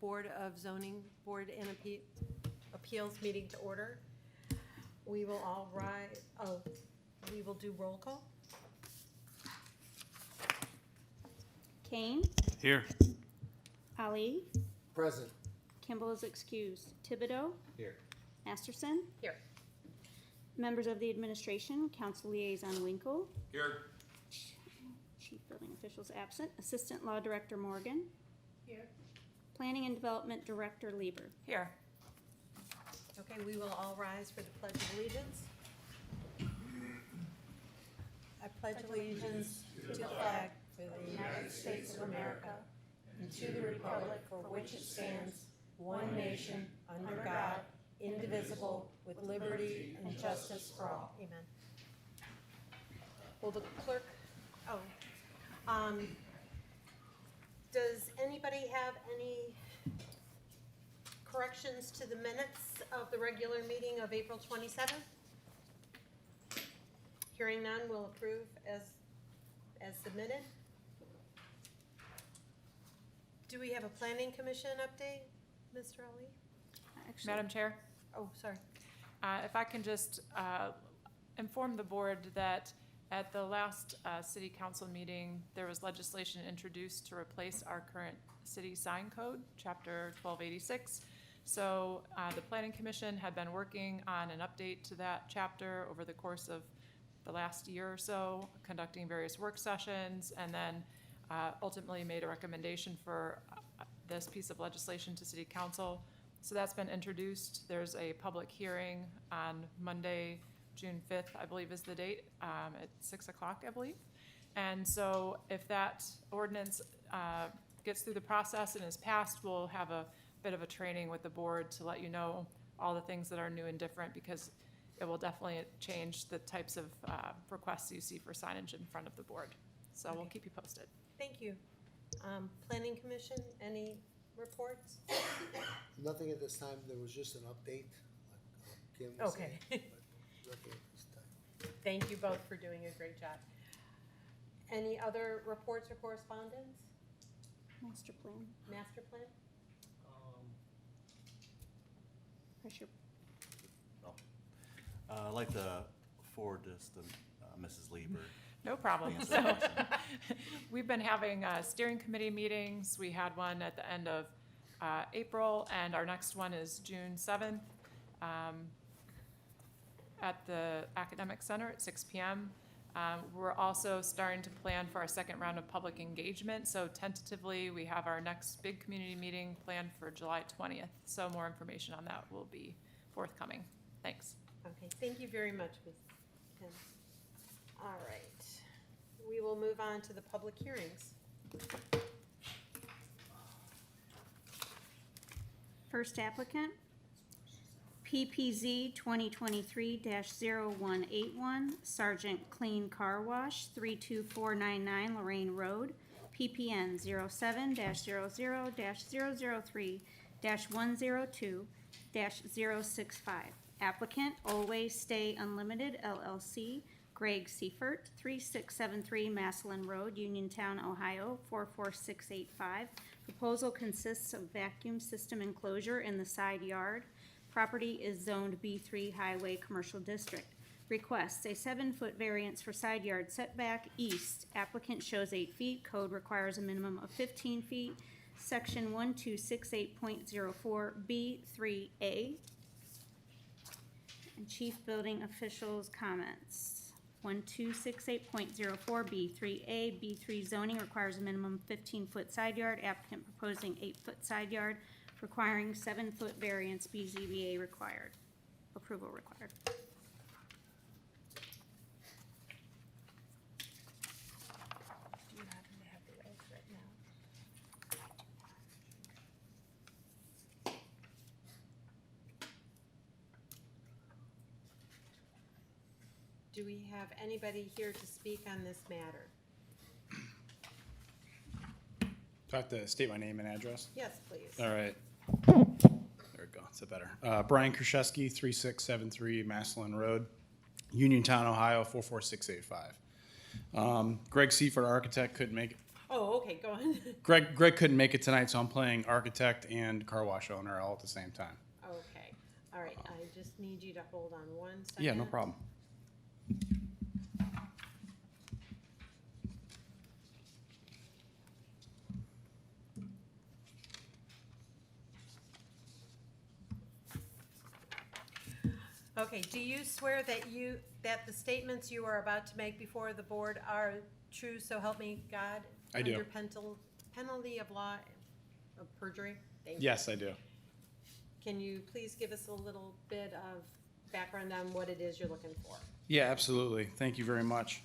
Board of Zoning Board and Appeals meeting to order. We will all rise, we will do roll call. Kane, Here. Ali, Present. Kimball is excused. Thibodeau, Here. Masterson, Here. members of the administration, council liaison Winkle, Here. chief building officials absent, assistant law director Morgan, Here. planning and development director Lieber. Here. Okay, we will all rise for the Pledge of Allegiance. I pledge allegiance to the flag of the United States of America and to the republic for which it stands, one nation, under God, indivisible, with liberty and justice for all. Amen. Will the clerk, does anybody have any corrections to the minutes of the regular meeting of April 27th? Hearing none, we'll approve as submitted. Do we have a planning commission update, Mr. Ali? Actually, Madam Chair, Oh, sorry. if I can just inform the board that at the last city council meeting, there was legislation introduced to replace our current city sign code, chapter 1286. So the planning commission had been working on an update to that chapter over the course of the last year or so, conducting various work sessions, and then ultimately made a recommendation for this piece of legislation to city council. So that's been introduced. There's a public hearing on Monday, June 5th, I believe is the date, at 6 o'clock, I believe. And so if that ordinance gets through the process and is passed, we'll have a bit of a training with the board to let you know all the things that are new and different, because it will definitely change the types of requests you see for signage in front of the board. So we'll keep you posted. Thank you. Planning commission, any reports? Nothing at this time. There was just an update. Like Kim was Okay. saying, but nothing at this time. Thank you both for doing a great job. Any other reports or correspondence? master plan, Master plan? pressure. I'd like to forward this to Mrs. Lieber. No problem. Answer So, the question. we've been having steering committee meetings. We had one at the end of April, and our next one is June 7th at the Academic Center at 6 p.m. We're also starting to plan for our second round of public engagement. So tentatively, we have our next big community meeting planned for July 20th. So more information on that will be forthcoming. Thanks. Okay, thank you very much, Ms. Kim. All right, we will move on to the public hearings. First applicant, PPZ 2023-0181, Sergeant Clean Car Wash, 32499 Lorraine Road, PPN 07-000-003-102-065. Applicant, Always Stay Unlimited LLC, Greg Seifert, 3673 Massillon Road, Uniontown, Ohio, 44685. Proposal consists of vacuum system enclosure in the side yard. Property is zoned B3 Highway Commercial District. Requests a 7-foot variance for side yard setback east. Applicant shows 8 feet. Code requires a minimum of 15 feet. Section 1268.04B3A. And chief building officials' comments. 1268.04B3A, B3 zoning requires a minimum 15-foot side yard. Applicant proposing 8-foot side yard, requiring 7-foot variance. BZBA required. Approval required. Do you happen to have the regs right now? Do we have anybody here to speak on this matter? Do I have to state my name and address? Yes, please. All right. There we go. Is it better? Brian Kraszewski, 3673 Massillon Road, Uniontown, Ohio, 44685. Greg Seifert, architect, couldn't make it. Oh, okay, go on. Greg couldn't make it tonight, so I'm playing architect and car wash owner all at the same time. Okay, all right, I just need you to hold on 1 second. Yeah, no problem. Okay, do you swear that the statements you are about to make before the board are true, so help me God? I do. Under penalty of law of perjury? Thank you. Yes, I do. Can you please give us a little bit of background on what it is you're looking for? Yeah, absolutely. Thank you very much.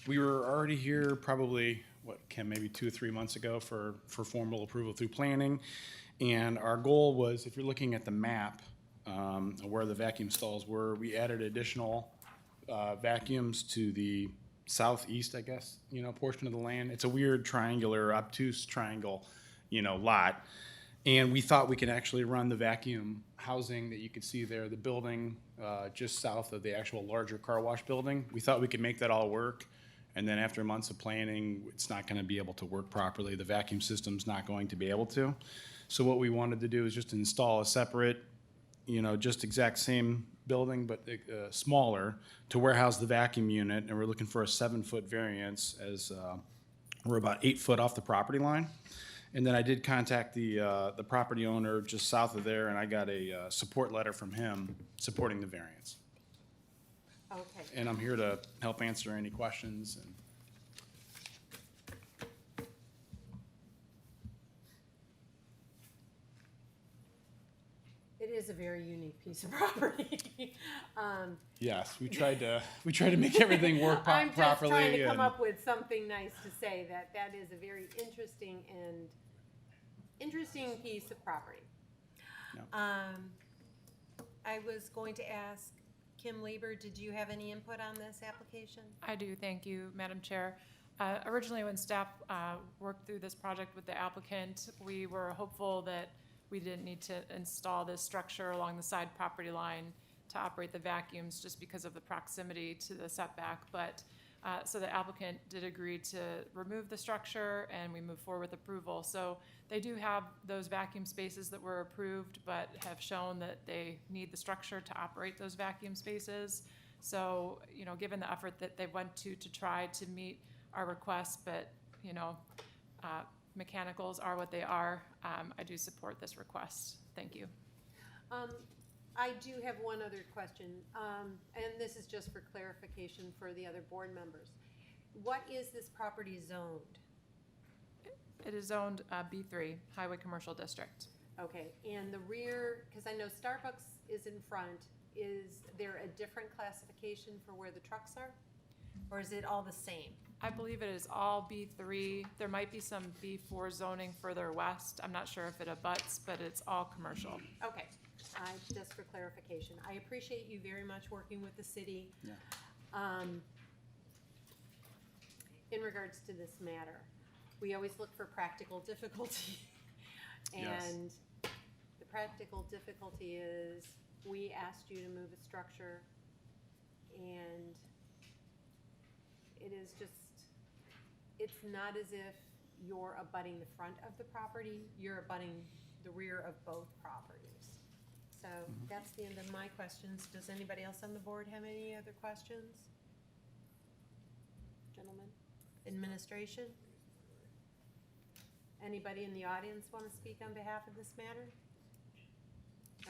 We were already here probably, Kim, maybe 2 or 3 months ago for formal approval through planning. And our goal was, if you're looking at the map, where the vacuum stalls were, we added additional vacuums to the southeast, I guess, portion of the land. It's a weird triangular, obtuse triangle, lot. And we thought we could actually run the vacuum housing that you could see there, the building just south of the actual larger car wash building. We thought we could make that all work. And then after months of planning, it's not going to be able to work properly. The vacuum system's not going to be able to. So what we wanted to do is just install a separate, just exact same building, but smaller, to warehouse the vacuum unit. And we're looking for a 7-foot variance, as we're about 8 foot off the property line. And then I did contact the property owner just south of there, and I got a support letter from him supporting the variance. Okay, And I'm here to help answer any questions. And it is a very unique piece of property. yes, we tried to make everything work I'm just properly. trying to come and- up with something nice to say that is a very interesting piece of property. Yep. I was going to ask Kim Lieber, did you have any input on this application? I do, thank you, Madam Chair. Originally, when staff worked through this project with the applicant, we were hopeful that we didn't need to install this structure along the side property line to operate the vacuums just because of the proximity to the setback. But so the applicant did agree to remove the structure, and we moved forward with approval. So they do have those vacuum spaces that were approved, but have shown that they need the structure to operate those vacuum spaces. So, given the effort that they went to try to meet our requests, but, mechanicals are what they are, I do support this request. Thank you. I do have one other question, and this is just for clarification for the other board members. What is this property zoned? It is zoned B3, Highway Commercial District. Okay, and the rear, because I know Starbucks is in front, is there a different classification for where the trucks are? Or is it all the same? I believe it is all B3. There might be some B4 zoning further west. I'm not sure if it abuts, but it's all commercial. Okay, just for clarification. I appreciate you very much working with the city. Yeah. In regards to this matter, we always look for practical difficulty. Yes. And the practical difficulty is, we asked you to move a structure, and it is just, it's not as if you're abutting the front of the property, you're abutting the rear of both properties. So that's the end of my questions. Does anybody else on the board have any other questions? Gentlemen, administration? Anybody in the audience want to speak on behalf of this matter?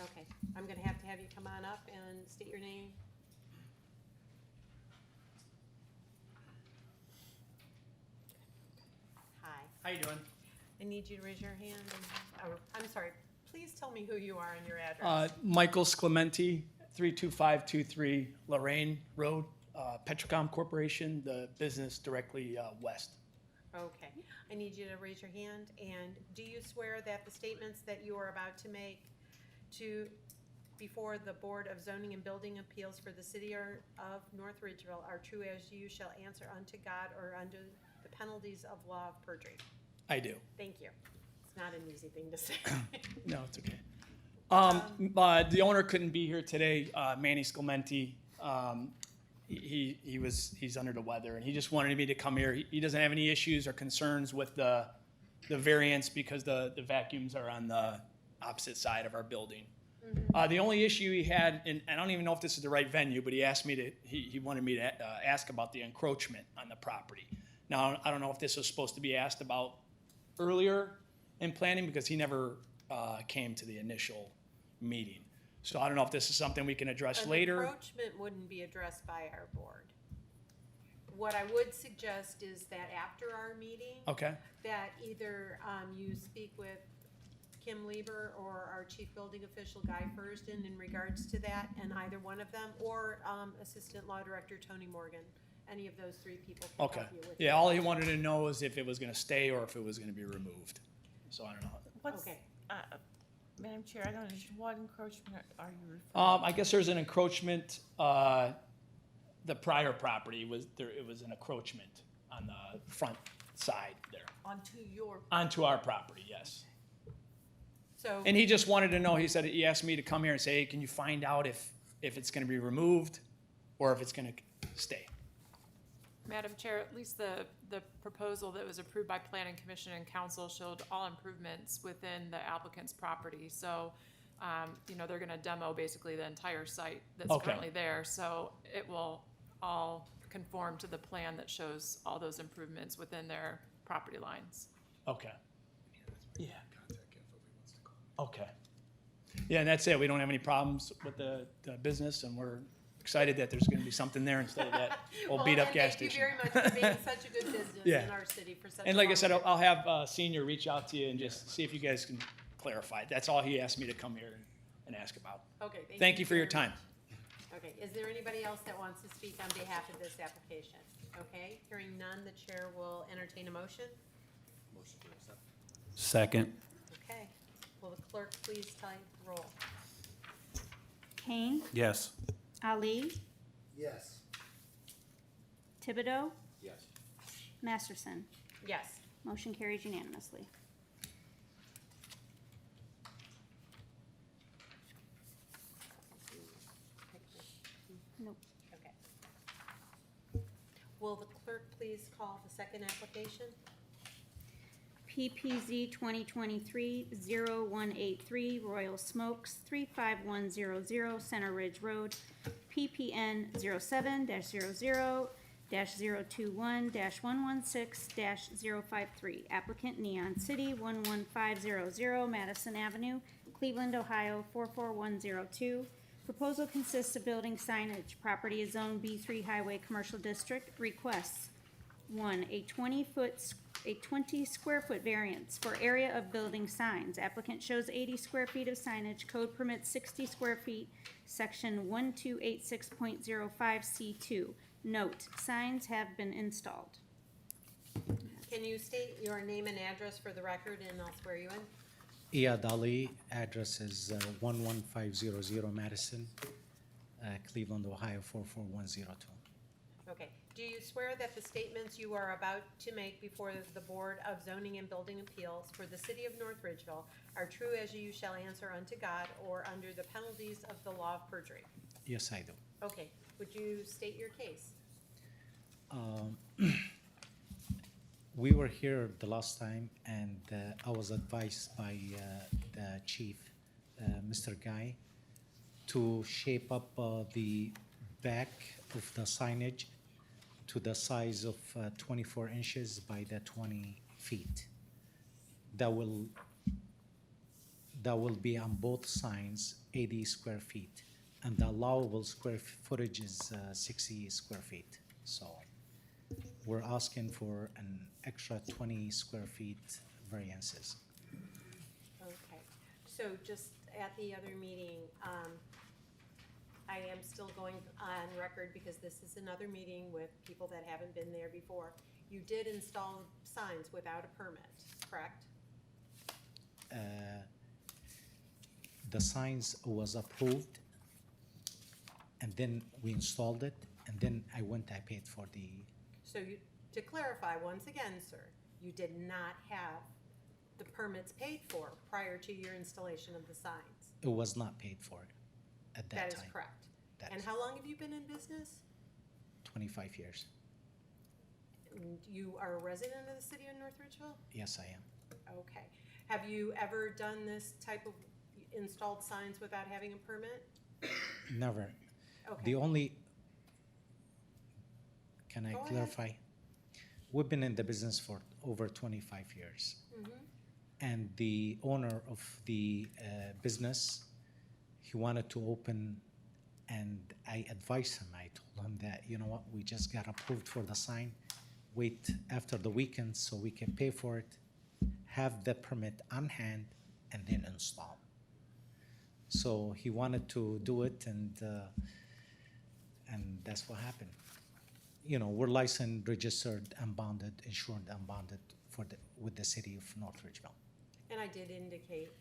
Okay, I'm gonna have to have you come on up and state your name. Hi, How you doing? I need you to raise your hand and, I'm sorry, please tell me who you are and your address. Michael Sclementi, 32523 Lorraine Road, Petrocom Corporation, the business directly west. Okay, I need you to raise your hand, and do you swear that the statements that you are about to make before the Board of Zoning and Building Appeals for the City of North Ridgeville are true as you shall answer unto God or under the penalties of law of perjury? I do. Thank you. It's not an easy thing to say. No, it's okay. The owner couldn't be here today, Manny Sclementi. he's under the weather, and he just wanted me to come here. He doesn't have any issues or concerns with the variance because the vacuums are on the opposite side of our building. The only issue he had, and I don't even know if this is the right venue, but he asked me to, he wanted me to ask about the encroachment on the property. Now, I don't know if this was supposed to be asked about earlier in planning because he never came to the initial meeting. So I don't know if this is something we can address An later. encroachment wouldn't be addressed by our board. What I would suggest is that after our meeting, Okay, that either you speak with Kim Lieber or our chief building official, Guy Fursden, in regards to that, and either one of them, or Assistant Law Director Tony Morgan. Any of those three people can okay. help you with Yeah, that. all he wanted to know is if it was gonna stay or if it was gonna be removed. So I don't know. What's, Okay. Madam Chair, I don't understand, what encroachment are you referring? I guess there's an encroachment, the prior property was, it was an encroachment on the front side there, Onto your, onto our property, yes. So, And he just wanted to know, he asked me to come here and say, hey, can you find out if it's gonna be removed or if it's gonna stay? Madam Chair, at least the proposal that was approved by Planning Commission and Council showed all improvements within the applicant's property. So, they're gonna demo basically the entire site that's Okay. currently there. So it will all conform to the plan that shows all those improvements within their property lines. Okay. Yeah. Okay. Yeah, and that's it. We don't have any problems with the business, and we're excited that there's gonna be something there instead of that old beat-up gas station. Thank you very much for being such a good business Yeah. in our city for such a long And like I said, time. I'll have Senior reach out to you and just see if you guys can clarify. That's all he asked me to come here and ask about. Okay, Thank you for your very time. much. Okay, is there anybody else that wants to speak on behalf of this application? Okay, hearing none, the chair will entertain a motion. Second. Okay, will the clerk please type roll? Kane, Yes. Ali, Yes. Thibodeau, Yes. Masterson. Yes. Motion carries unanimously. Nope. Okay. Will the clerk please call the second application? PPZ 2023-0183 Royal Smokes, 35100 Center Ridge Road, PPN 07-00-021-116-053. Applicant Neon City, 11500 Madison Avenue, Cleveland, Ohio, 44102. Proposal consists of building signage. Property is zoned B3 Highway Commercial District. Requests: 1, a 20 square foot variance for area of building signs. Applicant shows 80 square feet of signage. Code permits 60 square feet. Section 1286.05C2. Note, signs have been installed. Can you state your name and address for the record, and I'll swear you in? Iyad Ali, address is 11500 Madison, Cleveland, Ohio 44102. Okay. Do you swear that the statements you are about to make before the Board of Zoning and Building Appeals for the City of North Ridgeville are true as you shall answer unto God or under the penalties of the law of perjury? Yes, I do. Okay. Would you state your case? We were here the last time, and I was advised by the chief, Mr. Guy, to shape up the back of the signage to the size of 24 inches by the 20 feet. That will be on both signs 80 square feet, and the allowable square footage is 60 square feet. So we're asking for an extra 20 square feet variances. Okay. So just at the other meeting, I am still going on record because this is another meeting with people that haven't been there before. You did install signs without a permit, correct? The signs was approved, and then we installed it, and then I paid for the, So you, to clarify, once again, sir, you did not have the permits paid for prior to your installation of the signs. it was not paid for at that That time. is correct. That And is- how long have you been in business? 25 years. And you are a resident of the city of North Ridgeville? Yes, I am. Okay. Have you ever done this type of installed signs without having a permit? Never. Okay. The only, can I Go ahead. clarify? We've been in the business for over 25 years. Mhm. And the owner of the business, he wanted to open, and I advised him. I told him that, you know what, we just got approved for the sign. Wait after the weekend so we can pay for it, have the permit on hand, and then install. So he wanted to do it, and that's what happened. You know, we're licensed, registered, and bonded, insured and bonded with the city of North Ridgeville. And I did indicate,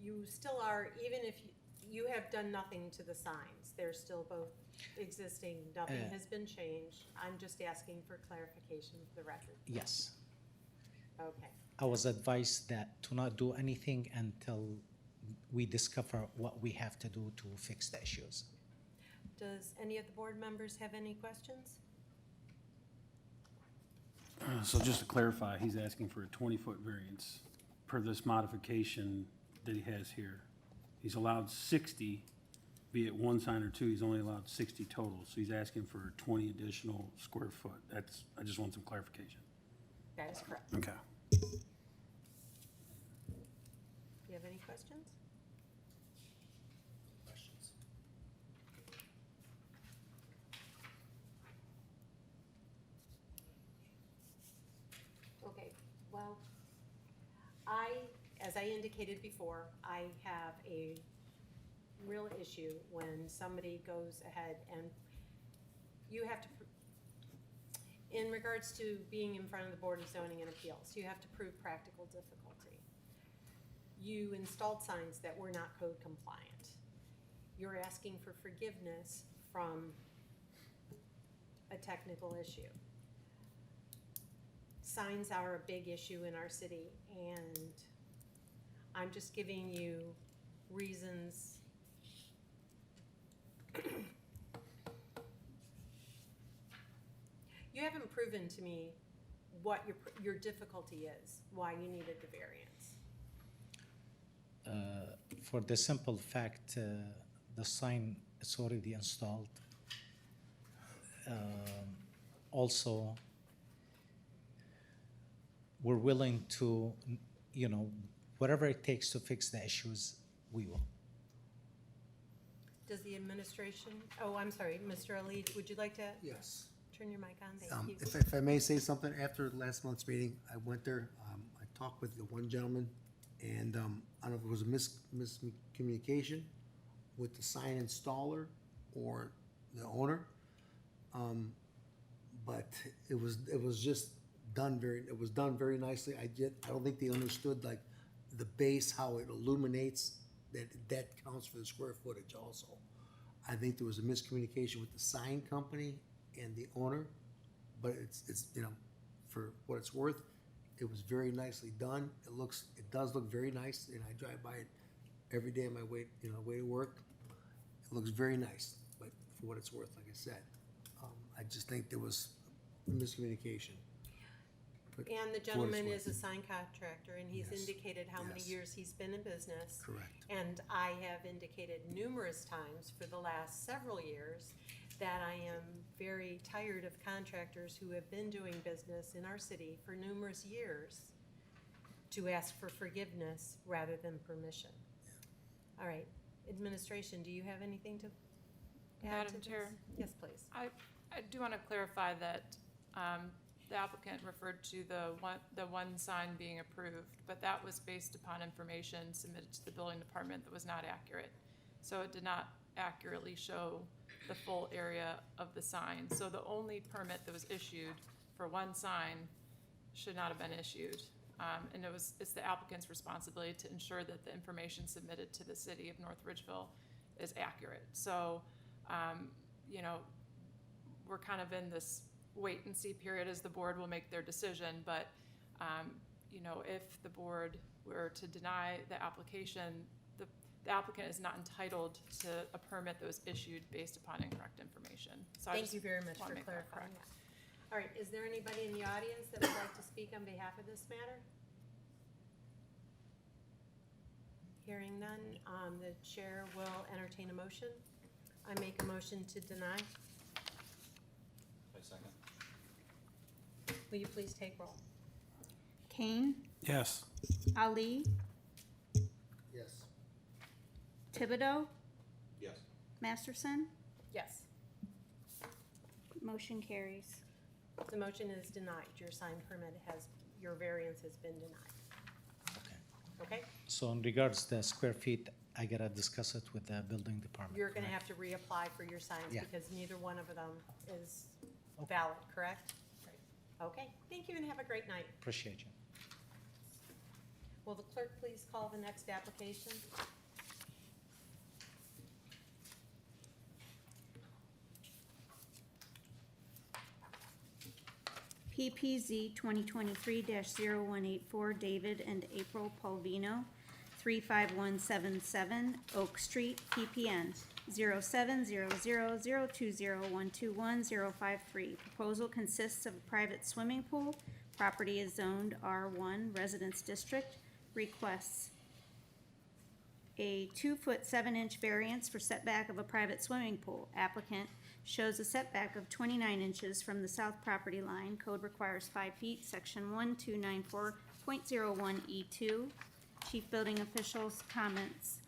you still are, even if you have done nothing to the signs, they're still both existing, nothing has been changed. I'm just asking for clarification of the record. Yes. Okay. I was advised that to not do anything until we discover what we have to do to fix the issues. Does any of the board members have any questions? So just to clarify, he's asking for a 20-foot variance per this modification that he has here. He's allowed 60, be it one sign or two, he's only allowed 60 total. So he's asking for 20 additional square foot. I just want some clarification. That is correct. Okay. Do you have any questions? Questions? Okay, well, as I indicated before, I have a real issue when somebody goes ahead and you have to, in regards to being in front of the Board of Zoning and Appeals, you have to prove practical difficulty. You installed signs that were not code compliant. You're asking for forgiveness from a technical issue. Signs are a big issue in our city, and I'm just giving you reasons. You haven't proven to me what your difficulty is, why you needed the variance. For the simple fact, the sign is already installed. Also, we're willing to, you know, whatever it takes to fix the issues, we will. Does the administration, oh, I'm sorry, Mr. Ali, would you like to Yes. turn your mic on? Thank you. If I may say something, after last month's meeting, I went there, I talked with the one gentleman, and I don't know if it was a miscommunication with the sign installer or the owner. But it was just done very nicely. I don't think they understood like the base, how it illuminates, that counts for the square footage also. I think there was a miscommunication with the sign company and the owner, but it's you know, for what it's worth, it was very nicely done. It does look very nice, and I drive by it every day on my way to work. It looks very nice, but for what it's worth, like I said, I just think there was a miscommunication. But And the for what it's gentleman worth. is a sign contractor, and he's Yes. indicated how many Yes. years he's been in business. Correct. And I have indicated numerous times for the last several years that I am very tired of contractors who have been doing business in our city for numerous years to ask for forgiveness rather than permission. All right, administration, do you have anything to add to Madam this? Chair? Yes, please. I do want to clarify that the applicant referred to the one sign being approved, but that was based upon information submitted to the building department that was not accurate. So it did not accurately show the full area of the sign. So the only permit that was issued for one sign should not have been issued. And it's the applicant's responsibility to ensure that the information submitted to the city of North Ridgeville is accurate. So, you know, we're kind of in this wait and see period as the board will make their decision, but, you know, if the board were to deny the application, the the applicant is not entitled to a permit that was issued based upon incorrect information. So I Thank just you very much wanna for make that clarifying correct. that. All right, is there anybody in the audience that would like to speak on behalf of this matter? Hearing none, the chair will entertain a motion. I make a motion to deny. I second. Will you please take roll? Kane, Yes. Ali, Yes. Thibodeau, Yes. Masterson. Yes, Motion carries. the motion is denied. Your sign permit your variance has been denied. Okay. Okay? So in regards to the square feet, I gotta discuss it with the building department. You're gonna correct? have to reapply for your signs Yeah. because neither one of them is valid, correct? Okay, thank you and have a great night. Appreciate you. Will the clerk please call the next application? PPZ 2023-0184, David and April Palvino, 35177 Oak Street, PPN 0700020121-053. Proposal consists of a private swimming pool. Property is zoned R1 Residence District. Requests a 2-foot 7-inch variance for setback of a private swimming pool. Applicant shows a setback of 29 inches from the south property line. Code requires 5 feet, section 1294.01E2. Chief Building Officials comments.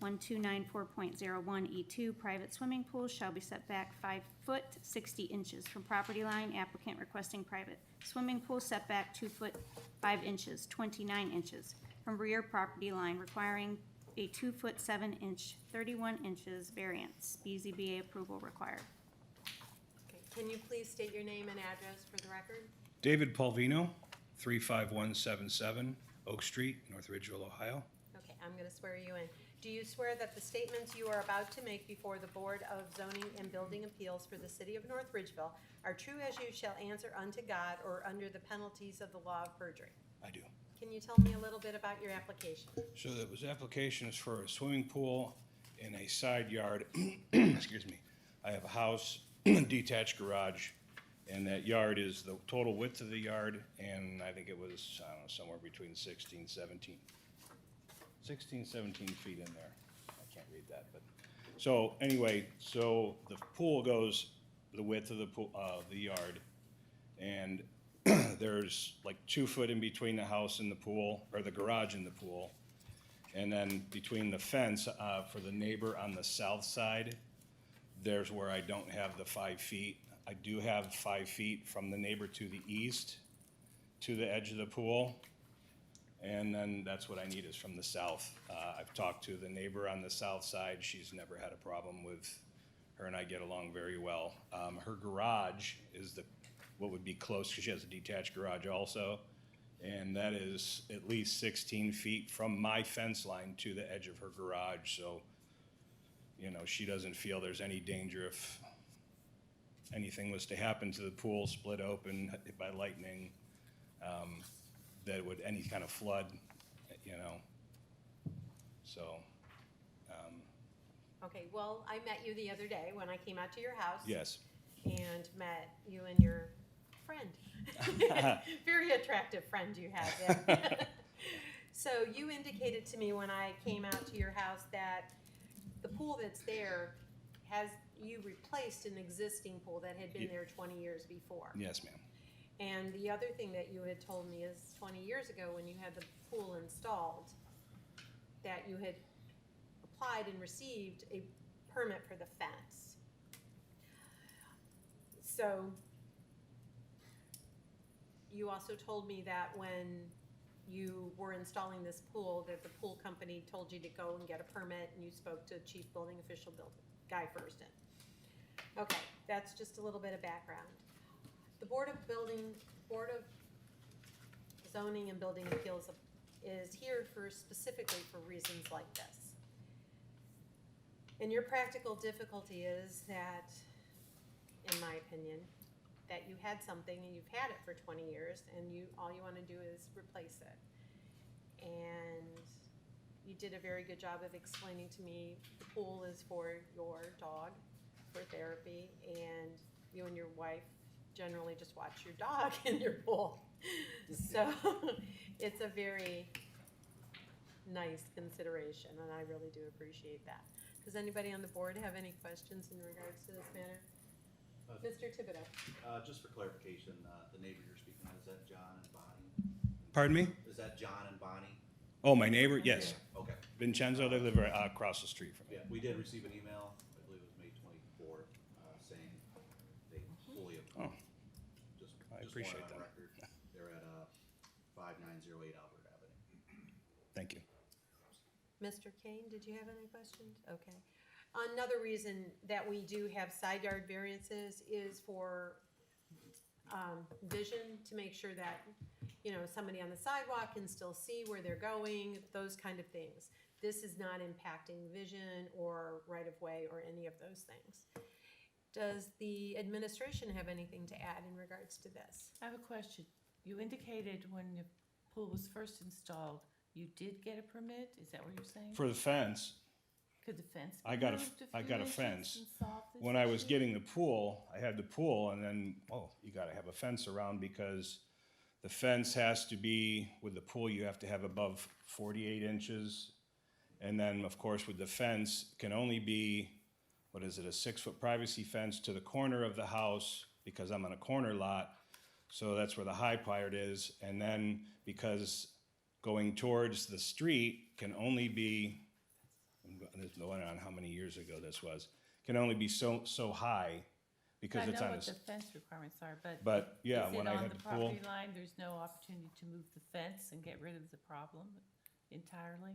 1294.01E2, private swimming pool shall be set back 5 foot, 60 inches from property line. Applicant requesting private swimming pool setback 2 foot, 5 inches, 29 inches from rear property line, requiring a 2 foot 7 inch, 31 inches variance. BZBA approval required. Okay, can you please state your name and address for the record? David Palvino, 35177 Oak Street, North Ridgeville, Ohio. Okay, I'm gonna swear you in. Do you swear that the statements you are about to make before the Board of Zoning and Building Appeals for the City of North Ridgeville are true as you shall answer unto God or under the penalties of the law of perjury? I do. Can you tell me a little bit about your application? So that was applications for a swimming pool in a side yard. Excuse me. I have a house, detached garage, and that yard is the total width of the yard, and I think it was, I don't know, somewhere between 16, 17 feet in there. I can't read that, but, so anyway, so the pool goes the width of the pool, the yard, and there's like 2 foot in between the house and the pool, or the garage and the pool. And then between the fence, for the neighbor on the south side, there's where I don't have the 5 feet. I do have 5 feet from the neighbor to the east, to the edge of the pool. And then that's what I need is from the south. I've talked to the neighbor on the south side. She's never had a problem with her, and I get along very well. Her garage is what would be close, because she has a detached garage also. And that is at least 16 feet from my fence line to the edge of her garage. So, you know, she doesn't feel there's any danger if anything was to happen to the pool, split open by lightning, that would, any kind of flood, you know, so. Okay, well, I met you the other day when I came out to your house. Yes, And met you and your friend. Very attractive friend you have there. So you indicated to me when I came out to your house that the pool that's there you replaced an existing pool that had been there 20 years before. yes, ma'am. And the other thing that you had told me is 20 years ago when you had the pool installed, that you had applied and received a permit for the fence. So you also told me that when you were installing this pool, that the pool company told you to go and get a permit, and you spoke to Chief Building Official Guy Furston. Okay, that's just a little bit of background. The Board of Zoning and Building Appeals is here specifically for reasons like this. And your practical difficulty is that, in my opinion, that you had something and you've had it for 20 years and all you want to do is replace it. And you did a very good job of explaining to me the pool is for your dog for therapy, and you and your wife generally just watch your dog in your pool. So it's a very nice consideration, and I really do appreciate that. Does anybody on the board have any questions in regards to this matter? Mr. Thibodeau? Just for clarification, the neighbor you're speaking of, is that John and Bonnie? Pardon me? Is that John and Bonnie? Oh, my neighbor? Yes. Okay. Vincenzo, they live right across the street from me. Yeah, we did receive an email, I believe it was May 24th, saying they fully approved. Just I just appreciate wanted on that. record. They're at 5908 Albert Avenue. Thank you. Mr. Kane, did you have any questions? Okay. Another reason that we do have side yard variances is for vision, to make sure that, you know, somebody on the sidewalk can still see where they're going, those kind of things. This is not impacting vision or right-of-way or any of those things. Does the administration have anything to add in regards to this? I have a question. You indicated when the pool was first installed, you did get a permit? Is that what you're saying? For the fence, Could the fence be I got moved a few inches fence. and solve this When I was issue? getting the pool, I had the pool, and then, you gotta have a fence around, because the fence has to be, with the pool, you have to have above 48 inches. And then, of course, with the fence, can only be, what is it, a 6-foot privacy fence to the corner of the house, because I'm on a corner lot, so that's where the high part is. And then, because going towards the street can only be, there's no one on how many years ago this was, can only be so high, because it's I on know a. what the fence requirements are, but. But, yeah, is when it I on had the the pool. property line? There's no opportunity to move the fence and get rid of the problem entirely?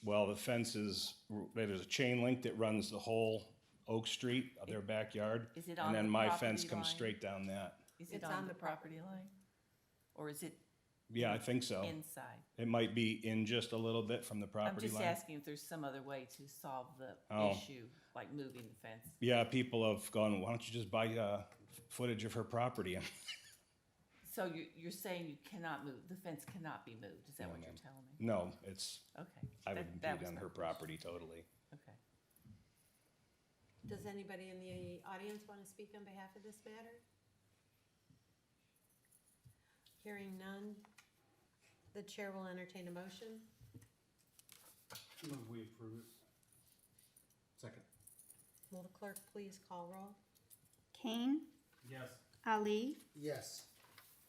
Well, the fence is, there's a chain link that runs the whole Oak Street of their backyard. Is it And on then the my fence property comes line? straight down that. Is it It's on on the the property line? Or is it Yeah, I think so. inside? It might be in just a little bit from the I'm property just line. asking if there's some other way to solve the Oh. issue, like moving the fence. Yeah, people have gone, why don't you just buy footage of her property? So you're saying you cannot move, the fence cannot be moved, is that No, what you're ma'am. telling me? No, it's, Okay. I That- would that be was on my her question. property totally. Okay. Does anybody in the audience want to speak on behalf of this matter? Hearing none, the chair will entertain a motion. We approve it. Second. Will the clerk please call roll? Kane, Yes. Ali, Yes.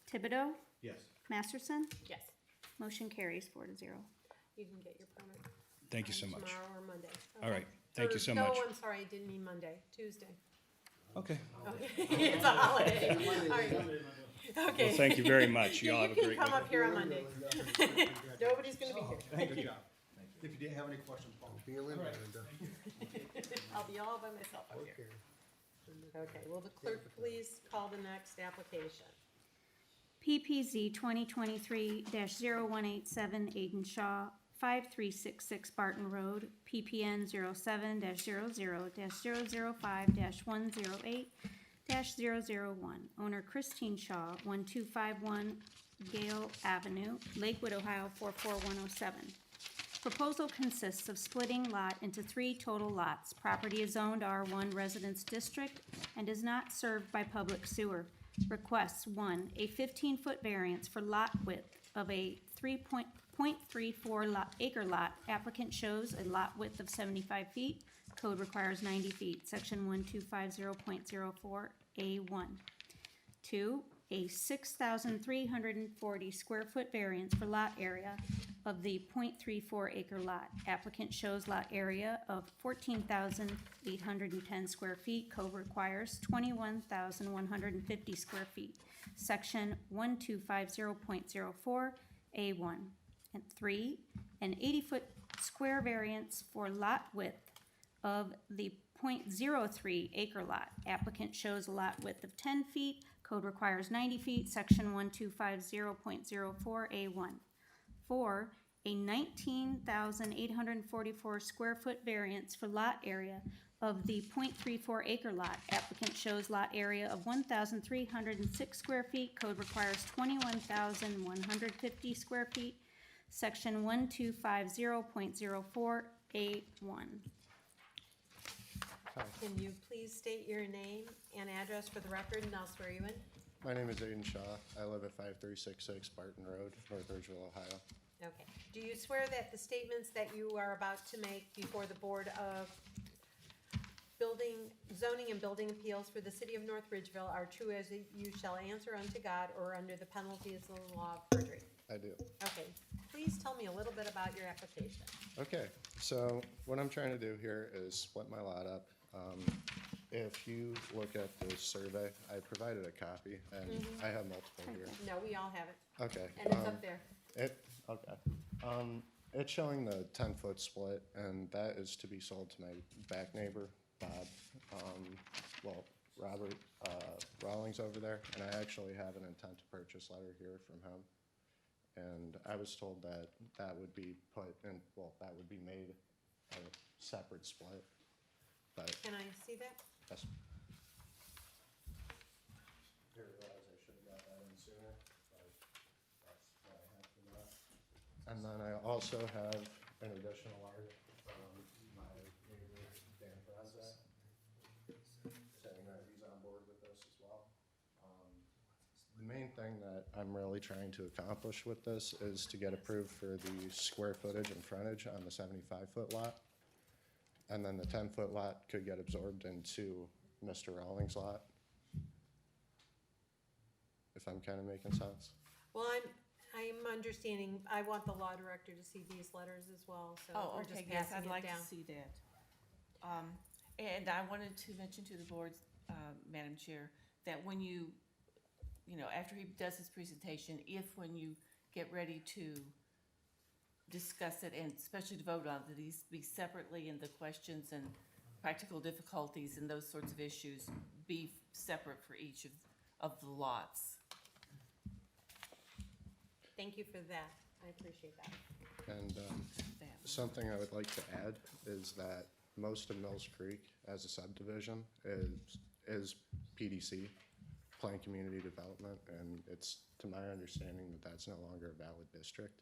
Thibodeau, Yes. Masterson. Yes. Motion carries 4-0. You can get your permit. Thank you so much. Tomorrow or Monday. All Okay. right, thank you so No, much. I'm sorry, I didn't mean Monday, Tuesday. Okay. Okay, it's a holiday. All right. Okay. Well, thank you very much. You all have a You great can come week. up here on Monday. Nobody's gonna be here. Thank you. If you didn't have any questions, Paul. Feeling Linda. I'll be all by myself up here. Okay. Okay, will the clerk please call the next application? PPZ 2023-0187 Aiden Shaw, 5366 Barton Road, PPN 07-00-005-108-001. Owner Christine Shaw, 1251 Gale Avenue, Lakewood, Ohio 44107. Proposal consists of splitting lot into 3 total lots. Property is zoned R1 Residence District and is not served by public sewer. Requests: 1, a 15-foot variance for lot width of a 3.34 acre lot. Applicant shows a lot width of 75 feet. Code requires 90 feet. Section 1250.04A1. 2, a 6,340 square foot variance for lot area of the .34 acre lot. Applicant shows lot area of 14,810 square feet. Code requires 21,150 square feet. Section 1250.04A1. And 3, an 80-foot square variance for lot width of the .03 acre lot. Applicant shows a lot width of 10 feet. Code requires 90 feet, section 1250.04A1. 4, a 19,844 square foot variance for lot area of the .34 acre lot. Applicant shows lot area of 1,306 square feet. Code requires 21,150 square feet. section 1250.04A1. Can you please state your name and address for the record, and I'll swear you in? My name is Aiden Shaw. I live at 5366 Barton Road, North Ridgeville, Ohio. Okay. Do you swear that the statements that you are about to make before the Board of Zoning and Building Appeals for the City of North Ridgeville are true as you shall answer unto God or under the penalties of the law of perjury? I do. Okay. Please tell me a little bit about your application. Okay, so what I'm trying to do here is split my lot up. If you look at the survey, I provided a copy, and I have multiple here. No, we all have it, Okay. and it's up there. Okay. It's showing the 10-foot split, and that is to be sold to my back neighbor, Bob. Robert Rawlings over there, and I actually have an intent to purchase letter here from him. And I was told that that would be put in, that would be made a separate split, but Can I see that? that's. I realize I should have got that in sooner, but that's what I have for that. And then I also have an additional art from my neighbor, Dan Frezak, saying that he's on board with this as well. The main thing that I'm really trying to accomplish with this is to get approved for the square footage and frontage on the 75-foot lot. And then the 10-foot lot could get absorbed into Mr. Rawlings' lot. If I'm kind of making sense. Well, I'm understanding, I want the law director to see these letters as well, so Oh, we're okay, just yes, passing I'd it like down. to see that. And I wanted to mention to the board, Madam Chair, that when you know, after he does his presentation, when you get ready to discuss it and especially to vote on it, these be separately, and the questions and practical difficulties and those sorts of issues be separate for each of the lots. Thank you for that, I appreciate that. And something I would like to add is that most of Mills Creek as a subdivision is PDC, Planned Community Development, and it's to my understanding that that's no longer a valid district.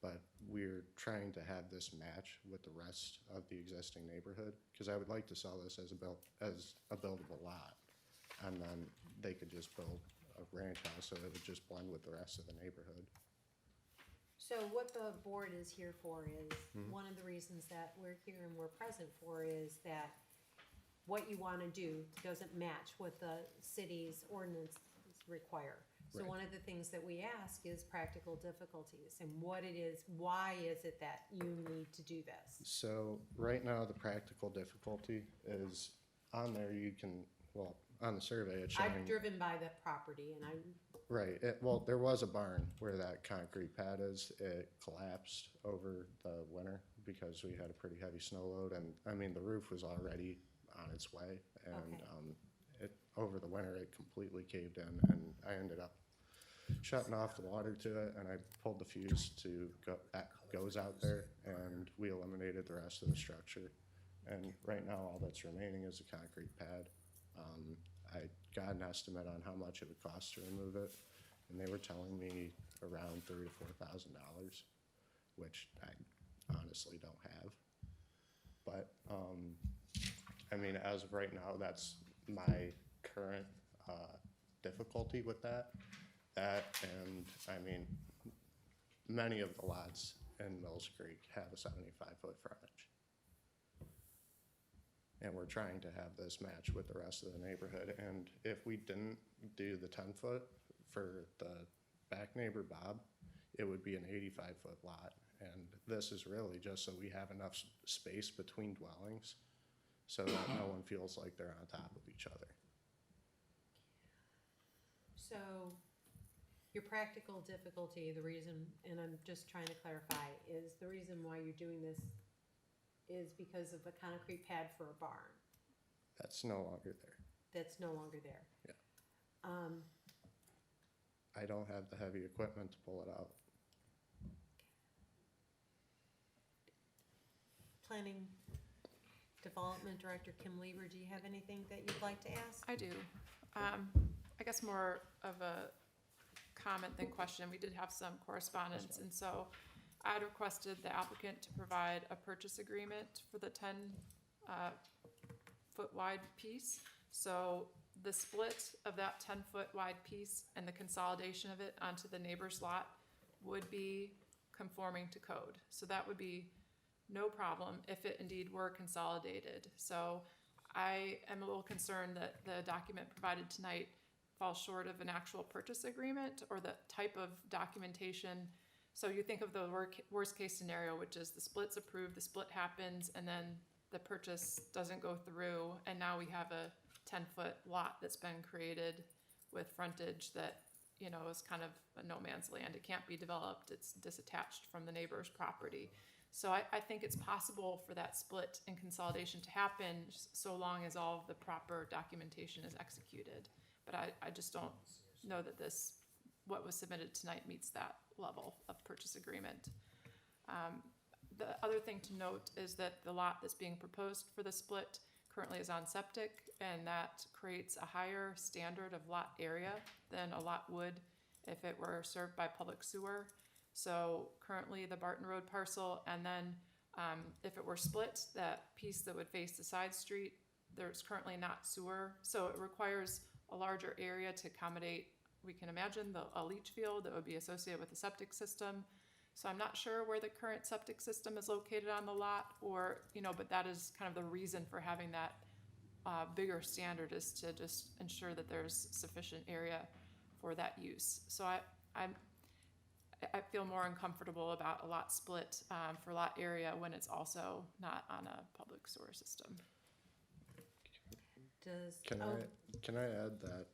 But we're trying to have this match with the rest of the existing neighborhood, because I would like to sell this as a buildable lot, and then they could just build a ranch house, so it would just blend with the rest of the neighborhood. So what the board is here for is, one of the reasons that we're here and we're present for is that what you wanna do doesn't match what the city's ordinances require. So Right. one of the things that we ask is practical difficulties and what it is, why is it that you need to do this? So right now, the practical difficulty is on there, you can, on the survey, it's showing. I've driven by the property and Right, there was a barn where that concrete pad is. It collapsed over the winter because we had a pretty heavy snow load, and, I mean, the roof was already on its way, and, Okay. over the winter, it completely caved in, and I ended up shutting off the water to it, and I pulled the fuse that goes out there, and we eliminated the rest of the structure. And right now, all that's remaining is a concrete pad. I got an estimate on how much it would cost to remove it, and they were telling me around $3,000 to $4,000, which I honestly don't have. But, I mean, as of right now, that's my current difficulty with that. And, I mean, many of the lots in Mills Creek have a 75-foot frontage. And we're trying to have this match with the rest of the neighborhood. And if we didn't do the 10-foot for the back neighbor, Bob, it would be an 85-foot lot. And this is really just so we have enough space between dwellings so that no one feels like they're on top of each other. So your practical difficulty, the reason, and I'm just trying to clarify, is the reason why you're doing this is because of the concrete pad for a barn That's no longer there. that's no longer there. Yeah. I don't have the heavy equipment to pull it out. Planning Development Director Kim Lieber, do you have anything that you'd like to ask? I do. I guess more of a comment than question. We did have some correspondence, and so I had requested the applicant to provide a purchase agreement for the 10-foot wide piece. So the split of that 10-foot wide piece and the consolidation of it onto the neighbor's lot would be conforming to code. So that would be no problem if it indeed were consolidated. So I am a little concerned that the document provided tonight falls short of an actual purchase agreement or the type of documentation. So you think of the worst case scenario, which is the split's approved, the split happens, and then the purchase doesn't go through, and now we have a 10-foot lot that's been created with frontage that, you know, is kind of a no man's land. It can't be developed. It's disattached from the neighbor's property. So I think it's possible for that split and consolidation to happen so long as all of the proper documentation is executed. But I just don't know that what was submitted tonight meets that level of purchase agreement. The other thing to note is that the lot that's being proposed for the split currently is on septic, and that creates a higher standard of lot area than a lot would if it were served by public sewer. So currently the Barton Road parcel, and then if it were split, that piece that would face the side street, there's currently not sewer. So it requires a larger area to accommodate, we can imagine, a leach field that would be associated with the septic system. So I'm not sure where the current septic system is located on the lot, or, you know, but that is kind of the reason for having that bigger standard, is to just ensure that there's sufficient area for that use. So I feel more uncomfortable about a lot split for lot area when it's also not on a public sewer system. Can I add that,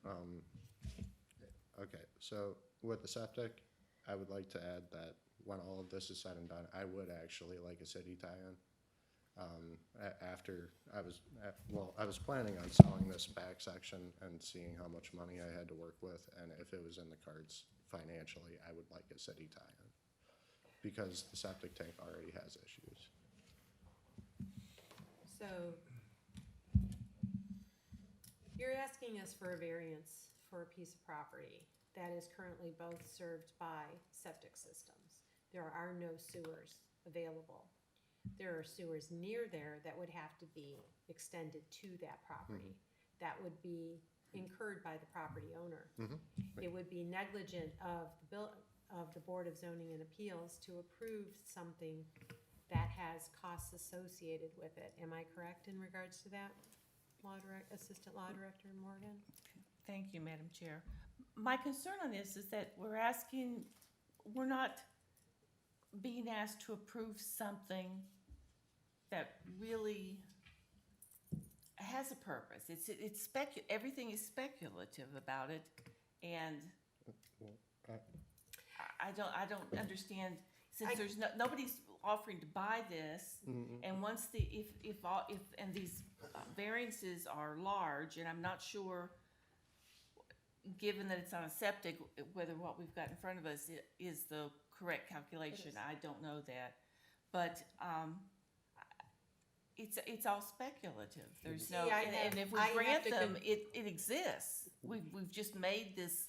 okay, so with the septic, I would like to add that when all of this is said and done, I would actually like a city tie-in. After I was planning on selling this back section and seeing how much money I had to work with, and if it was in the cards financially, I would like a city tie-in, because the septic tank already has issues. So you're asking us for a variance for a piece of property that is currently both served by septic systems. There are no sewers available. There are sewers near there that would have to be extended to that property. That would be incurred by the property owner. It would be negligent of the Board of Zoning and Appeals to approve something that has costs associated with it. Am I correct in regards to that, Assistant Law Director Morgan? Thank you, Madam Chair. My concern on this is that we're not being asked to approve something that really has a purpose. Everything is speculative about it, and I don't understand, since there's nobody's offering to buy this, and once and these variances are large, and I'm not sure, given that it's on a septic, whether what we've got in front of us is the correct calculation. I don't know that, but it's all speculative. There's no, and if we grant them, it exists. We've just made this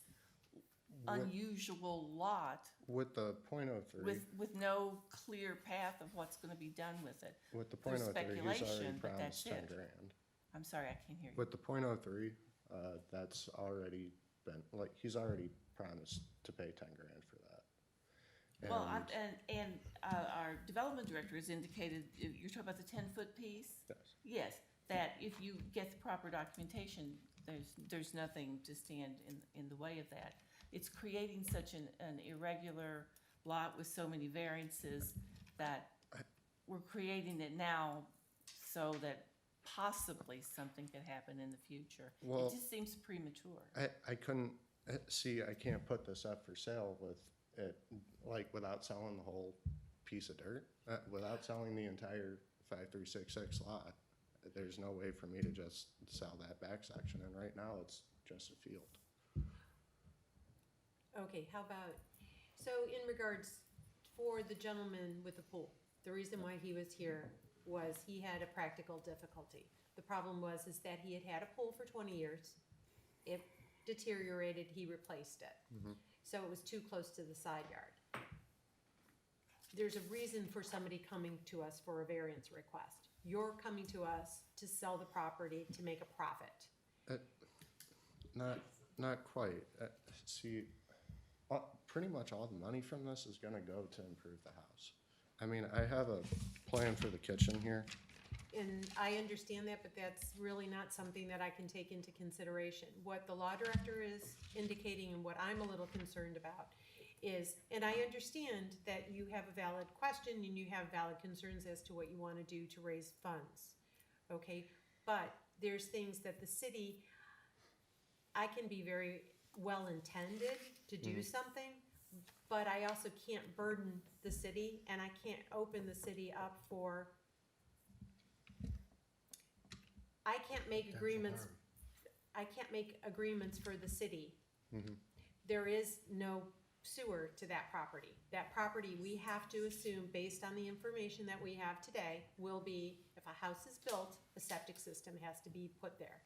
unusual lot With the .03, with no clear path of what's going to be done with it. with the There's .03, he's already speculation, but promised that's 10 it. grand. I'm sorry, I can't hear you. With the .03, that's already been, like, he's already promised to pay 10 grand for that. Well, our development director has indicated, you're talking about the 10-foot piece? Yes. Yes, that if you get the proper documentation, there's nothing to stand in the way of that. It's creating such an irregular lot with so many variances that we're creating it now so that possibly something could happen in the future. Well, it just seems premature. I couldn't, see, I can't put this up for sale with it, like, without selling the whole piece of dirt, without selling the entire 5366 lot. There's no way for me to just sell that back section, and right now it's just a field. Okay, how about, so in regards for the gentleman with the pool, the reason why he was here was he had a practical difficulty. The problem was that he had a pool for 20 years. It deteriorated, he replaced it. So it was too close to the side yard. there's a reason for somebody coming to us for a variance request. You're coming to us to sell the property to make a profit. Not quite. See, pretty much all the money from this is gonna go to improve the house. I mean, I have a plan for the kitchen here. And I understand that, but that's really not something that I can take into consideration. What the law director is indicating and what I'm a little concerned about is, and I understand that you have a valid question and you have valid concerns as to what you want to do to raise funds, okay? But there's things that the city, I can be very well intended to do something, but I also can't burden the city and I can't open the city up for, I can't make agreements for the city. There is no sewer to that property. That property, we have to assume, based on the information that we have today, will be, if a house is built, a septic system has to be put there.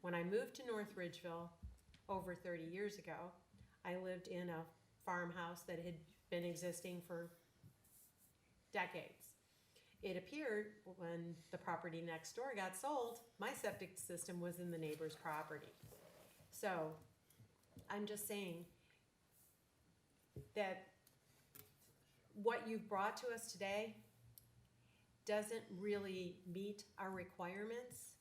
When I moved to North Ridgeville over 30 years ago, I lived in a farmhouse that had been existing for decades. It appeared when the property next door got sold, my septic system was in the neighbor's property. So I'm just saying that what you've brought to us today doesn't really meet our requirements.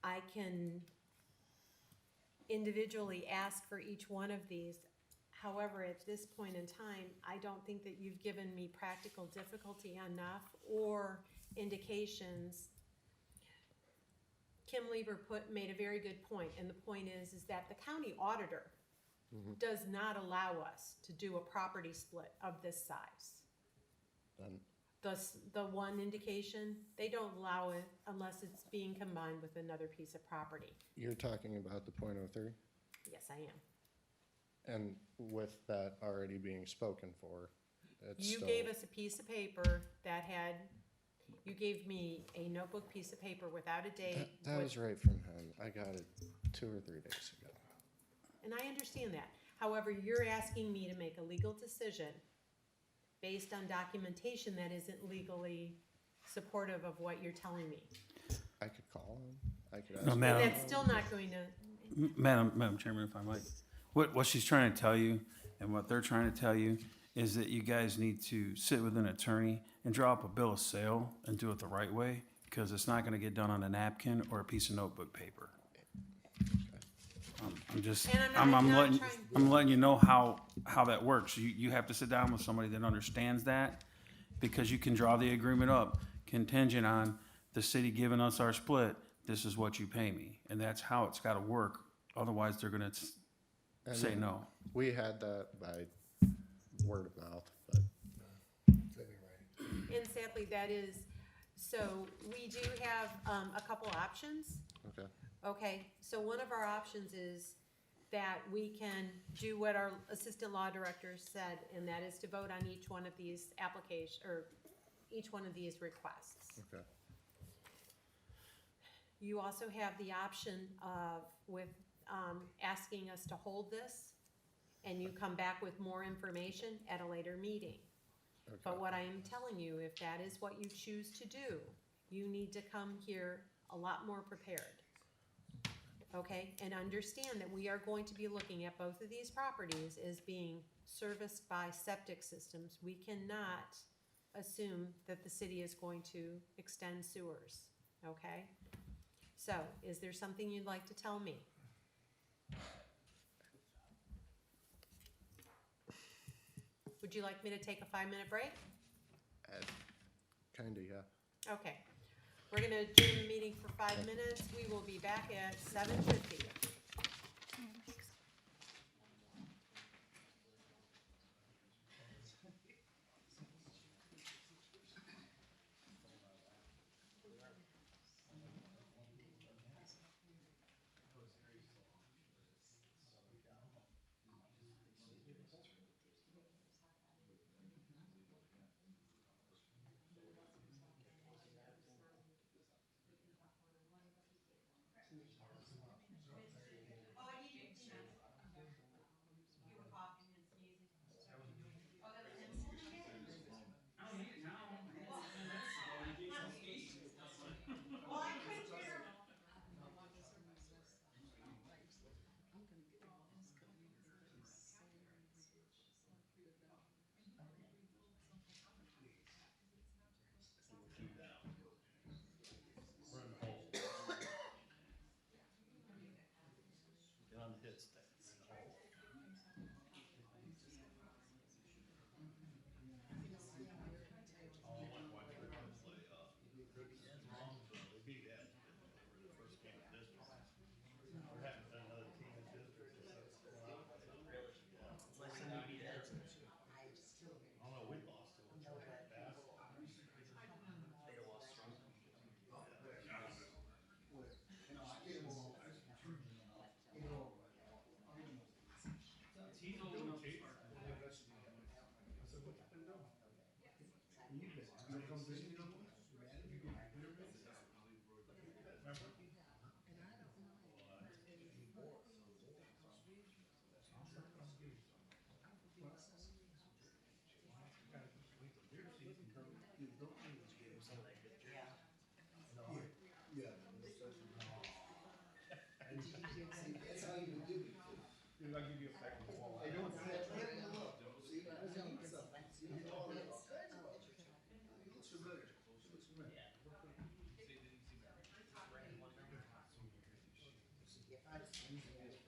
I can individually ask for each one of these. However, at this point in time, I don't think that you've given me practical difficulty enough or indications. Kim Lieber made a very good point, and the point is that the county auditor does not allow us to do a property split of this size. The one indication, they don't allow it unless it's being combined with another piece of property. You're talking about the .03? Yes, I am. And with that already being spoken for, it's You still. gave us a piece of paper that had, you gave me a notebook piece of paper without a date. That with- was right from him. I got it 2 or 3 days ago. And I understand that. However, you're asking me to make a legal decision based on documentation that isn't legally supportive of what you're telling me. I could call him. I could ask No, him. ma'am. And that's still not going to, Madam Chairman, if I might, what she's trying to tell you and what they're trying to tell you is that you guys need to sit with an attorney and draw up a bill of sale and do it the right way, because it's not gonna get done on a napkin or a piece of notebook paper. I'm just, And I'm not letting, trying- I'm letting you know how that works. You have to sit down with somebody that understands that, because you can draw the agreement up contingent on the city giving us our split, this is what you pay me. And that's how it's gotta work. Otherwise, they're gonna And say no. We had that by word of mouth, but and sadly, that is, so we do have a couple options. okay. Okay, so one of our options is that we can do what our assistant law director said, and that is to vote on each one of these each one of these requests. Okay. You also have the option of, asking us to hold this, and you come back with more information at a later meeting. But Okay. what I am telling you, if that is what you choose to do, you need to come here a lot more prepared. Okay, and understand that we are going to be looking at both of these properties as being serviced by septic systems. We cannot assume that the city is going to extend sewers, okay? So, is there something you'd like to tell me? Would you like me to take a 5-minute break? Kinda, yeah. Okay. We're gonna adjourn the meeting for 5 minutes. We will be back at 7:50.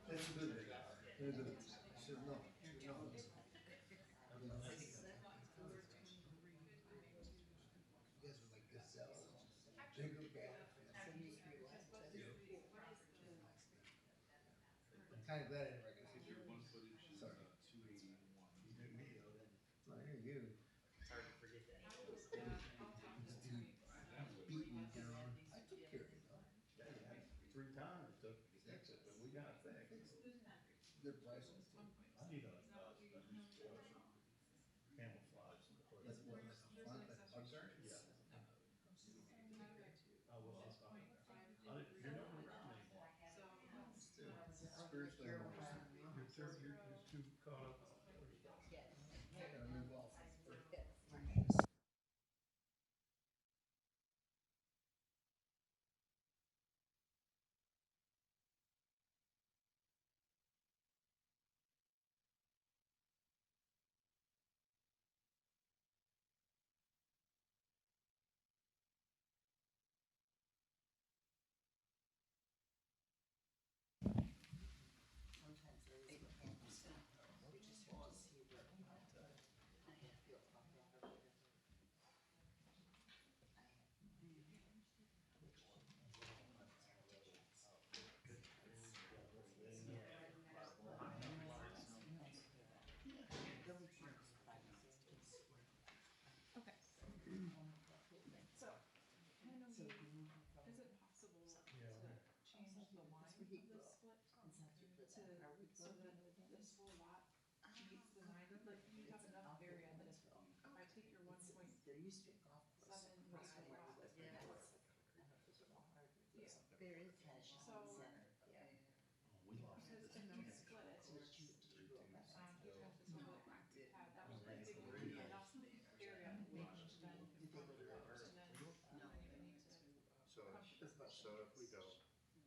That's good. Very good. Should know. Should know. You guys are like gazelles. Bigger, better. I'm kind of glad I didn't recognize you. Sorry. You heard me though, then. No, I hear you. It's hard to forget that. This dude beat me down. I took care of you though. Yeah, you had 3 times to fix it, but we got it fixed. Good price on it too. I need a new spoiler for camouflage. Like what, like a front, like a bug guard? Yeah. I will. You're not around anymore. Spiritually, I'm You're too caught up on other stuff. I got a new golf.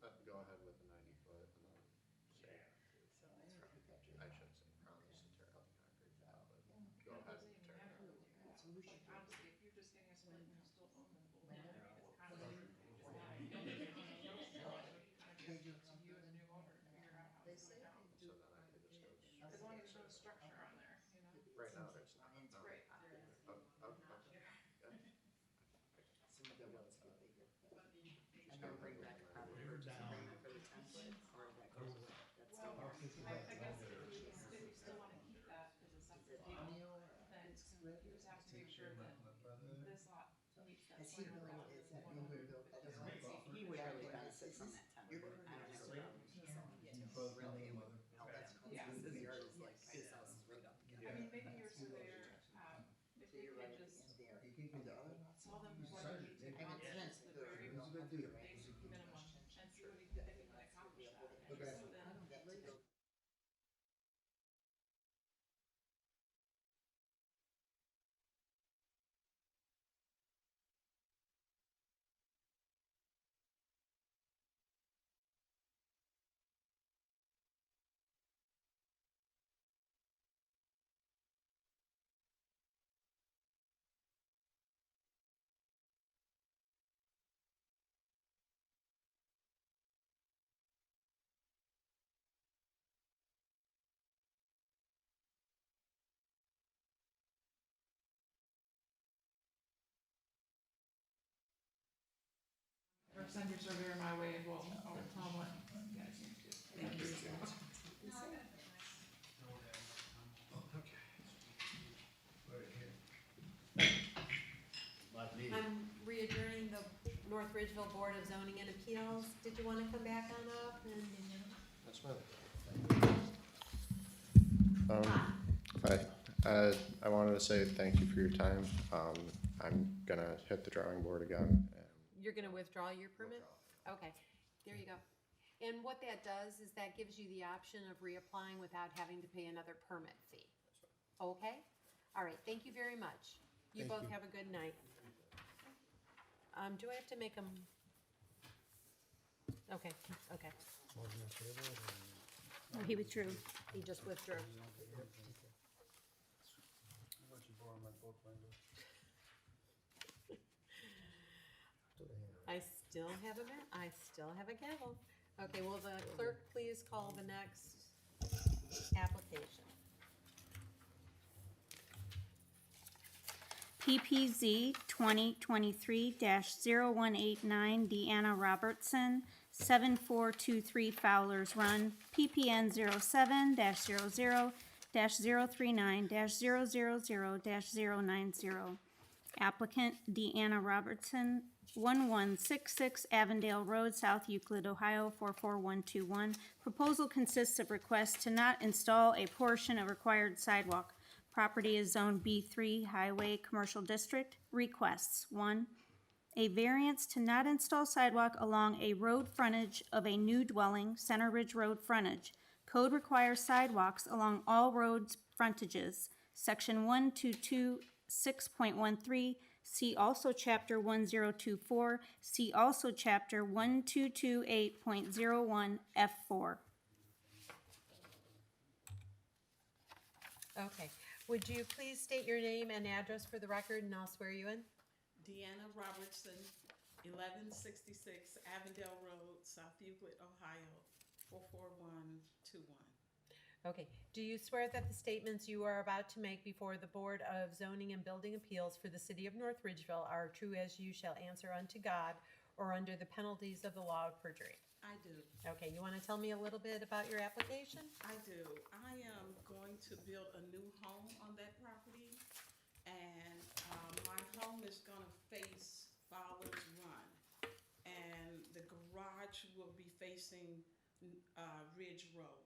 So if we go ahead with the 90 foot and then say, I shouldn't say promise to tear out the concrete pad, but go ahead and tear it out. Honestly, if you're just getting a split and you still own the pool, it's kind of, to you as a new owner to figure out how to put it down. So then I could just go. As long as it shows structure on there, you know? Right now, there's not. Right. Okay. Yeah. I guess if you still wanna keep that as a separate deal, then you just have to make sure that this lot meets that center lot. He would really benefit from that timber. I don't have a problem. Really, it would help him. Yeah. His yard is like, his house is right up I mean, maybe your surveyor, if we could just tell them what they need to accomplish, the very basic minimum, and see what he can, if he can accomplish that. Okay. So then, or send your surveyor my way, we'll, I'll tell him what you guys need to do. Thank you. I'm re-adjourning the North Ridgeville Board of Zoning and Appeals. Did you wanna come back on up and? That's fine. Hi, I wanted to say thank you for your time. I'm gonna hit the drawing board again. You're gonna withdraw your permit? Okay, there you go. And what that does is that gives you the option of reapplying without having to pay another permit fee. Okay? All right, thank you very much. You Thank both you. have a good night. Do I have to make them? Okay, okay. Oh, he withdrew. He just withdrew. I still have a gavel. Okay, will the clerk please call the next application? PPZ 2023-0189 Deanna Robertson, 7423 Fowler's Run, PPN 07-00-039-000-090. Applicant Deanna Robertson, 1166 Avondale Road, South Euclid, Ohio 44121. Proposal consists of requests to not install a portion of required sidewalk. Property is Zone B3 Highway Commercial District. Requests: 1. A variance to not install sidewalk along a road frontage of a new dwelling, Center Ridge Road frontage. Code requires sidewalks along all roads frontages. Section 1226.13. See also Chapter 1024. See also Chapter 1228.01 F4. Okay, would you please state your name and address for the record, and I'll swear you in? Deanna Robertson, 1166 Avondale Road, South Euclid, Ohio, 44121. Okay, do you swear that the statements you are about to make before the Board of Zoning and Building Appeals for the City of North Ridgeville are true as you shall answer unto God or under the penalties of the law of perjury? I do. Okay, you want to tell me a little bit about your application? I do. I am going to build a new home on that property, and my home is going to face Fowler's Run, and the garage will be facing Ridge Road.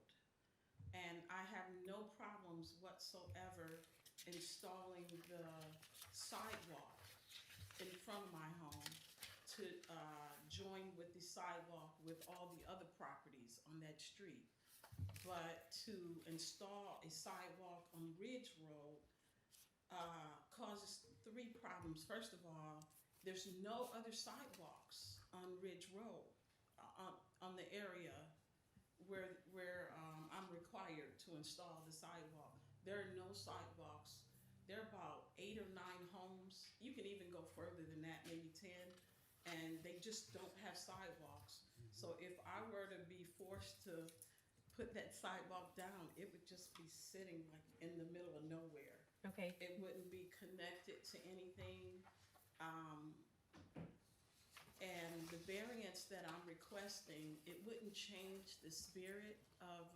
And I have no problems whatsoever installing the sidewalk in front of my home to join with the sidewalk with all the other properties on that street. But to install a sidewalk on Ridge Road causes 3 problems. First of all, there's no other sidewalks on Ridge Road, on the area where I'm required to install the sidewalk. There are no sidewalks. There are about 8 or 9 homes. You can even go further than that, maybe 10, and they just don't have sidewalks. So if I were to be forced to put that sidewalk down, it would just be sitting like in the middle of nowhere. Okay, It wouldn't be connected to anything. And the variance that I'm requesting, it wouldn't change the spirit of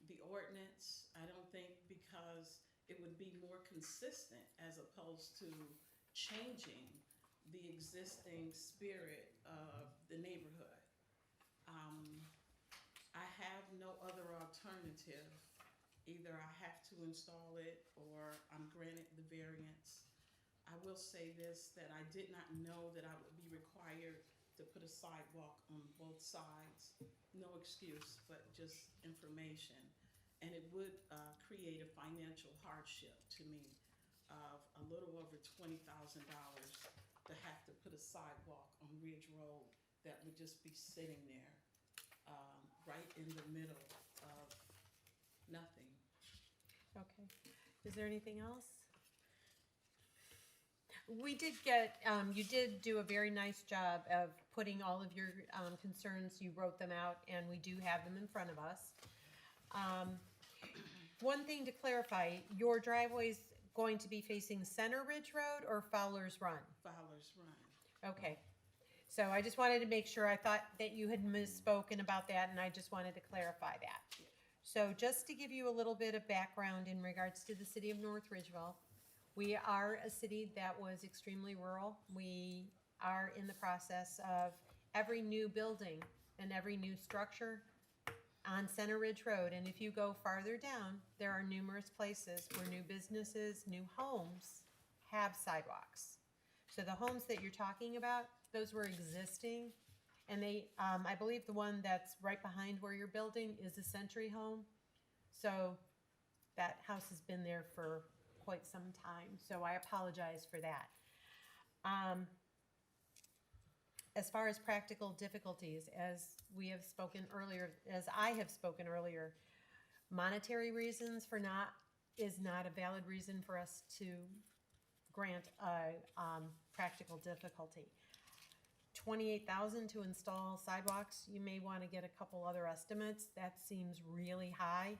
the ordinance, I don't think, because it would be more consistent as opposed to changing the existing spirit of the neighborhood. I have no other alternative. Either I have to install it or I'm granted the variance. I will say this, that I did not know that I would be required to put a sidewalk on both sides. No excuse, but just information. And it would create a financial hardship to me of a little over $20,000 to have to put a sidewalk on Ridge Road that would just be sitting there, right in the middle of nothing. okay. Is there anything else? We did get, you did do a very nice job of putting all of your concerns, you wrote them out, and we do have them in front of us. One thing to clarify, your driveway's going to be facing Center Ridge Road or Fowler's Run? Fowler's Run. Okay, so I just wanted to make sure, I thought that you had misspoken about that, and I just wanted to clarify that. So just to give you a little bit of background in regards to the city of North Ridgeville, we are a city that was extremely rural. We are in the process of every new building and every new structure on Center Ridge Road. And if you go farther down, there are numerous places where new businesses, new homes have sidewalks. So the homes that you're talking about, those were existing, and they, I believe the one that's right behind where you're building is a Century home. So that house has been there for quite some time, so I apologize for that. As far as practical difficulties, as we have spoken earlier, as I have spoken earlier, monetary reasons for is not a valid reason for us to grant a practical difficulty. 28,000 to install sidewalks, you may want to get a couple other estimates. That seems really high.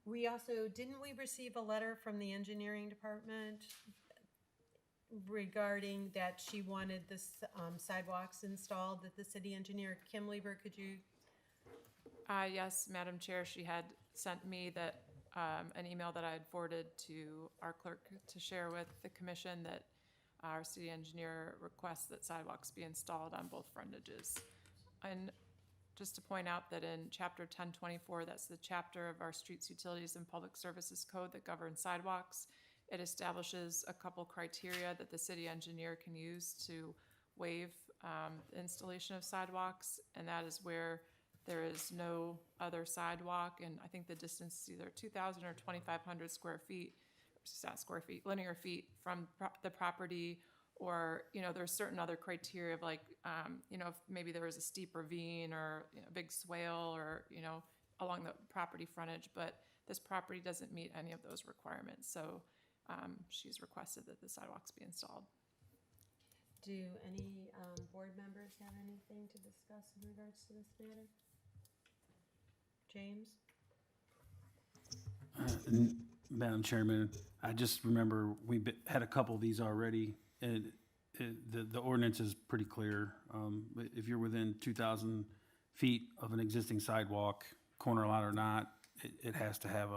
We also, didn't we receive a letter from the engineering department regarding that she wanted the sidewalks installed, that the city engineer, Kim Lieber, could you? Yes, Madam Chair, she had sent me that, an email that I had forwarded to our clerk to share with the commission that our city engineer requests that sidewalks be installed on both frontages. And just to point out that in chapter 1024, that's the chapter of our Streets, Utilities, and Public Services Code that governs sidewalks, it establishes a couple criteria that the city engineer can use to waive the installation of sidewalks, and that is where there is no other sidewalk, and I think the distance is either 2,000 or 2,500 square feet, not square feet, linear feet from the property, or, you know, there's certain other criteria of like, you know, if maybe there was a steep ravine or, you know, a big swale or, you know, along the property frontage, but this property doesn't meet any of those requirements, so she's requested that the sidewalks be installed. Do any board members have anything to discuss in regards to this matter? James? Madam Chairman, I just remember had a couple of these already, and the ordinance is pretty clear. If you're within 2,000 feet of an existing sidewalk, corner lot or not, it has to have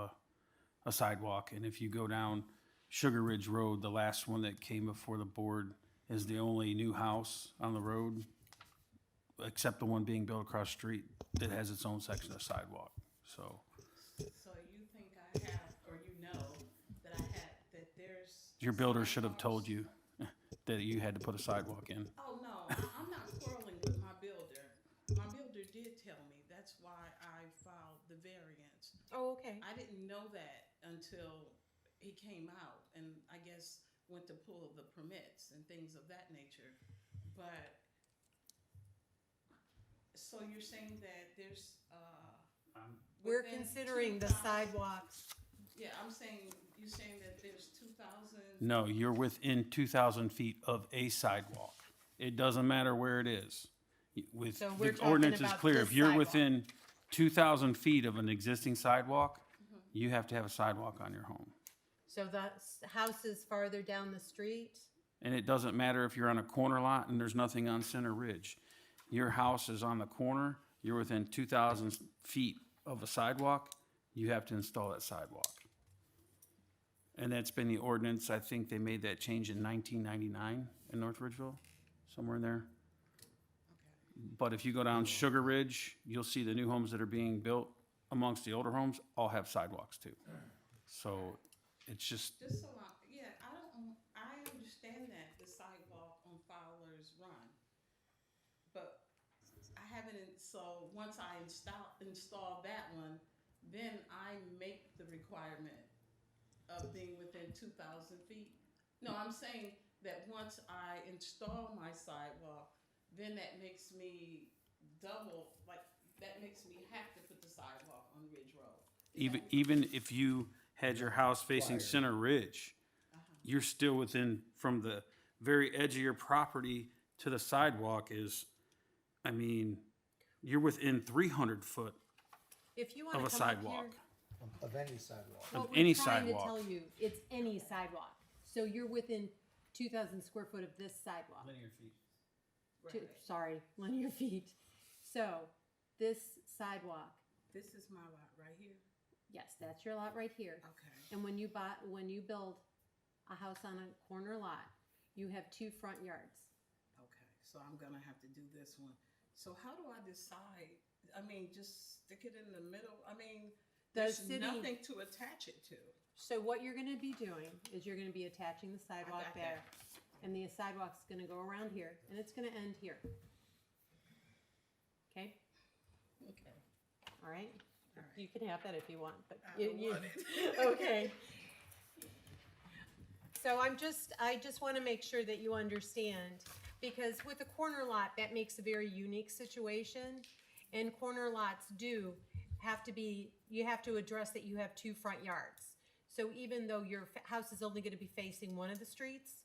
a sidewalk. And if you go down Sugar Ridge Road, the last one that came before the board is the only new house on the road, except the one being built across the street, that has its own section of sidewalk, so. So you think I have, or you know, that I had, that there's. Your builder should have told you that you had to put a sidewalk in. Oh, no, I'm not quarreling with my builder. My builder did tell me, that's why I filed the variance. Oh, okay. I didn't know that until he came out and I guess went to pull the permits and things of that nature. But, so you're saying that there's, We're within considering the 2,000 sidewalks. Yeah, I'm saying, you're saying that there's 2,000. No, you're within 2,000 feet of a sidewalk. It doesn't matter where it is. With, So we're the talking ordinance is about clear. this If you're sidewalk. within 2,000 feet of an existing sidewalk, you have to have a sidewalk on your home. So the house is farther down the street? And it doesn't matter if you're on a corner lot and there's nothing on Center Ridge. Your house is on the corner, you're within 2,000 feet of a sidewalk, you have to install that sidewalk. And that's been the ordinance, I think they made that change in 1999 in North Ridgeville, somewhere in there. But if you go down Sugar Ridge, you'll see the new homes that are being built amongst the older homes all have sidewalks too. So it's just, Just so I understand that, the sidewalk on Fowler's Run. But I haven't, so once I install that one, then I make the requirement of being within 2,000 feet. No, I'm saying that once I install my sidewalk, then that makes me double, like, that makes me have to put the sidewalk on Ridge Road. even if you had your house facing Center Ridge, you're still within, from the very edge of your property to the sidewalk is, I mean, you're within 300 foot If you of want a to come up here. sidewalk. Of any sidewalk. What any we're trying to sidewalk. tell you, it's any sidewalk. So you're within 2,000 square foot of this sidewalk. Linear feet. Sorry, linear feet. So this sidewalk, This is my lot right here. yes, that's your lot right here. Okay. And when you build a house on a corner lot, you have 2 front yards. Okay, so I'm gonna have to do this one. So how do I decide? I mean, just stick it in the middle? I mean, The there's city- nothing to attach it to. So what you're gonna be doing is you're gonna be attaching the sidewalk got there. And the sidewalk's gonna go around here, and it's gonna end here. Okay, Okay. all right? You can have that if you want, but I don't want it. Okay. So I just wanna make sure that you understand, because with a corner lot, that makes a very unique situation. And corner lots do have to be, you have to address that you have two front yards. So even though your house is only gonna be facing one of the streets,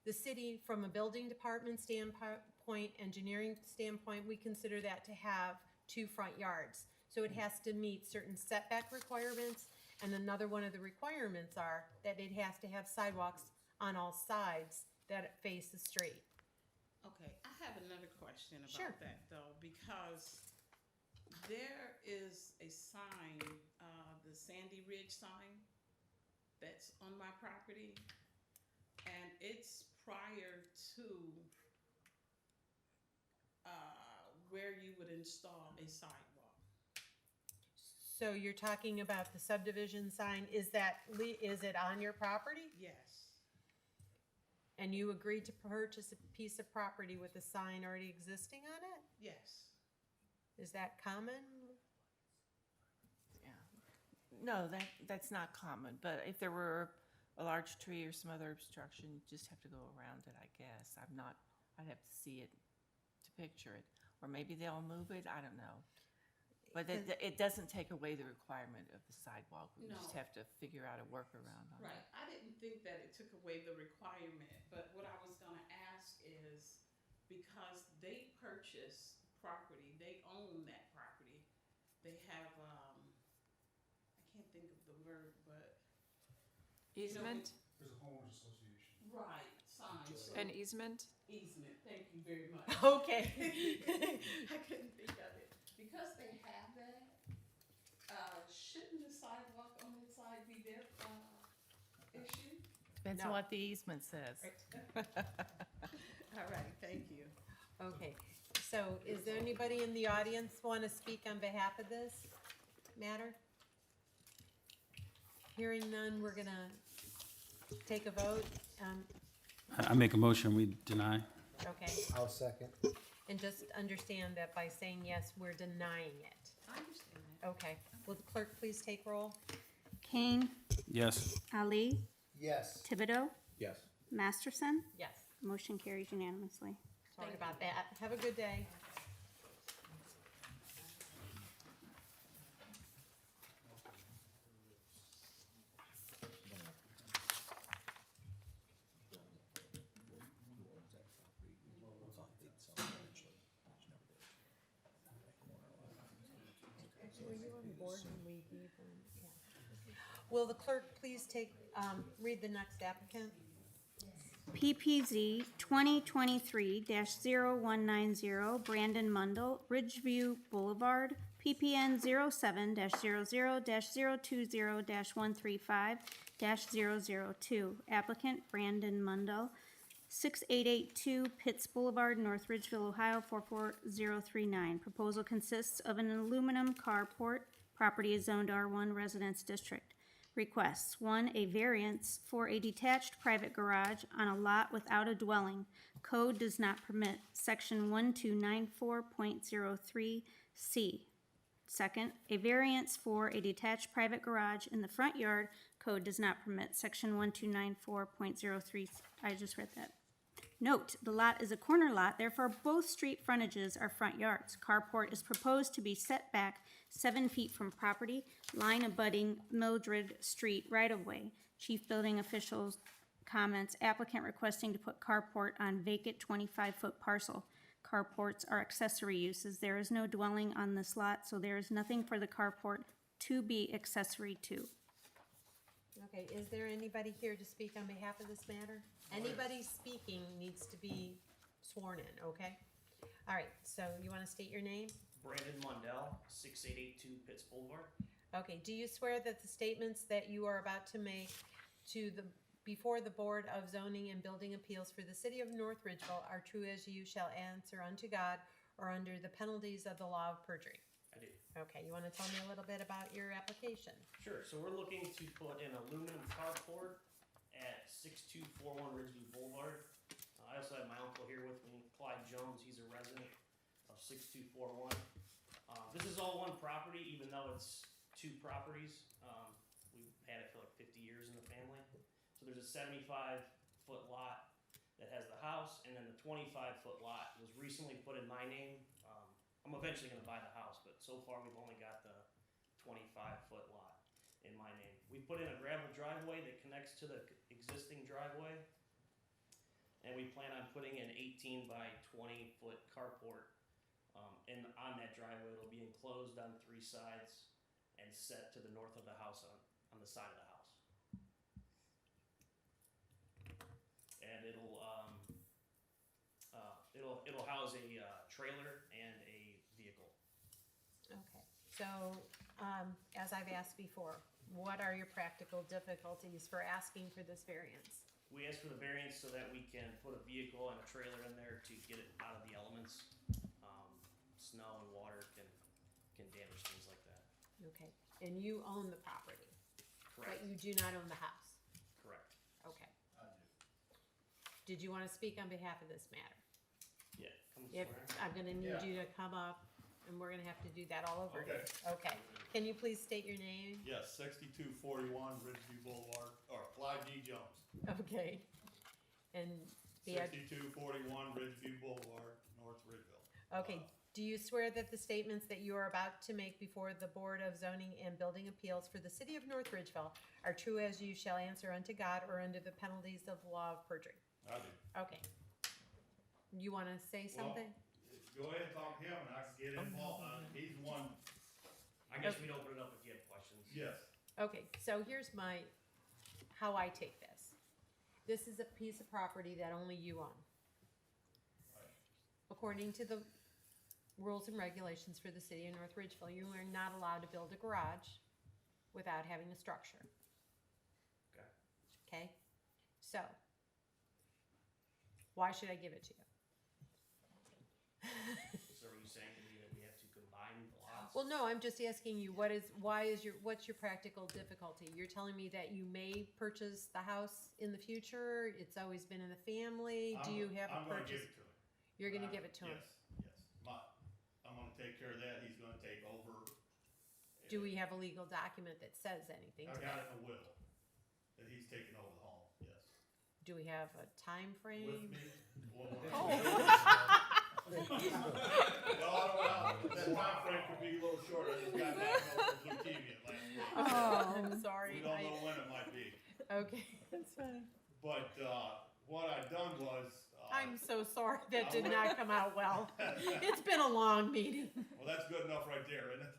the city, from a building department standpoint, engineering standpoint, we consider that to have two front yards. So it has to meet certain setback requirements, and another one of the requirements are that it has to have sidewalks on all sides that face the street. Okay, I have another question Sure. about that though, because there is a sign, the Sandy Ridge sign that's on my property, and it's prior to where you would install a sidewalk. So you're talking about the subdivision sign, is it on your property? Yes. And you agreed to purchase a piece of property with a sign already existing on it? Yes. Is that common? Yeah. No, that's not common, but if there were a large tree or some other obstruction, you just have to go around it, I guess. I'd have to see it to picture it. Or maybe they'll move it, I don't know. But it doesn't take away the requirement of the sidewalk. We just No. have to figure out a workaround on it. Right, I didn't think that it took away the requirement, but what I was gonna ask is, because they purchase property, they own that property, they have, I can't think of the word, but. Easement? There's a homeowners association. Right, signs. So- An easement? Easement, thank you very much. Okay. I couldn't think of it. Because they have that, shouldn't the sidewalk on that side be their, issue? Depends on No. what the easement says. All right, thank you. Okay, so is there anybody in the audience want to speak on behalf of this matter? Hearing none, we're gonna take a vote. I make a motion, we deny. Okay, I'll second. and just understand that by saying yes, we're denying it. I understand that. Okay, will the clerk please take roll? Kane, Yes. Ali, Yes. Thibodeau, Yes. Masterson. Yes, Motion carries unanimously. sorry about that. Have a good day. Were you on board when we gave them? Yeah. Will the clerk please read the next applicant? PPZ 2023-0190 Brandon Mundell, Ridgeview Boulevard, PPN 07-00-020-135-002. Applicant Brandon Mundell, 6882 Pitts Boulevard, North Ridgeville, Ohio 44039. Proposal consists of an aluminum carport. Property is zoned R1 Residence District. Requests: 1, a variance for a detached private garage on a lot without a dwelling. Code does not permit. Section 1294.03C. Second, a variance for a detached private garage in the front yard. Code does not permit. Section 1294.03. I just read that. Note, the lot is a corner lot, therefore both street frontages are front yards. Carport is proposed to be set back 7 feet from property line abutting Mildred Street right-of-way. Chief Building Officials comments, applicant requesting to put carport on vacant 25-foot parcel. Carports are accessory uses. There is no dwelling on this lot, so there is nothing for the carport to be accessory to. Okay, is there anybody here to speak on behalf of this matter? Anybody speaking needs to be sworn in, okay? All right, so you want to state your name? Brandon Mundell, 6882 Pitts Boulevard. Okay, do you swear that the statements that you are about to make before the Board of Zoning and Building Appeals for the City of North Ridgeville are true as you shall answer unto God or under the penalties of the law of perjury? I do. Okay, you wanna tell me a little bit about your application? Sure, so we're looking to put an aluminum carport at 6241 Ridgeville Boulevard. I also have my uncle here with me, Clyde Jones, he's a resident of 6241. This is all one property, even though it's two properties. We've had it for like 50 years in the family. So there's a 75-foot lot that has the house, and then the 25-foot lot was recently put in my name. I'm eventually gonna buy the house, but so far we've only got the 25-foot lot in my name. We put in a gravel driveway that connects to the existing driveway, and we plan on putting an 18 by 20-foot carport. And on that driveway, it'll be enclosed on 3 sides and set to the north of the house on the side of the house. And it'll house a trailer and a vehicle. Okay, so, as I've asked before, what are your practical difficulties for asking for this variance? We asked for the variance so that we can put a vehicle and a trailer in there to get it out of the elements. Snow and water can damage things like that. Okay, and you own the property, but Correct. you do not own the house? Correct. Okay. Did you wanna speak on behalf of this matter? Yeah. Come If, swear. I'm gonna need you to come up, and we're gonna have to do that all over again. Okay. Okay, can you please state your name? Yes, 6241 Ridgeview Boulevard, or Clyde D. Jones. Okay. And the, 6241 Ridgeview Boulevard, North Ridgeville. okay, do you swear that the statements that you are about to make before the Board of Zoning and Building Appeals for the City of North Ridgeville are true as you shall answer unto God or under the penalties of law of perjury? I do. Okay. You wanna say something? Go ahead and talk to him and I can get involved. He's the one, I guess we'd open it up if you have questions. yes. Okay, so here's how I take this. This is a piece of property that only you own. According to the rules and regulations for the city of North Ridgeville, you are not allowed to build a garage without having a structure. Okay. Okay? So, why should I give it to you? So are you saying to me that we have to combine the lots? Well, no, I'm just asking you, what's your practical difficulty? You're telling me that you may purchase the house in the future, it's always been in the family, do you have a I'm gonna give purchase? it to him. You're gonna give it to him? Yes. I'm gonna take care of that. He's gonna take over. Do we have a legal document that says anything I to got that? it in a will that he's taking over the home, yes. Do we have a time With frame? me. Oh. No, I don't know. That time frame could be a little shorter. I just got diagnosed with leukemia last week. Oh, I'm sorry. We don't know when it might be. Okay, that's fine. But, what I done was, I'm so sorry, that did not come out well. It's been a long meeting. well, that's good enough right there, isn't it?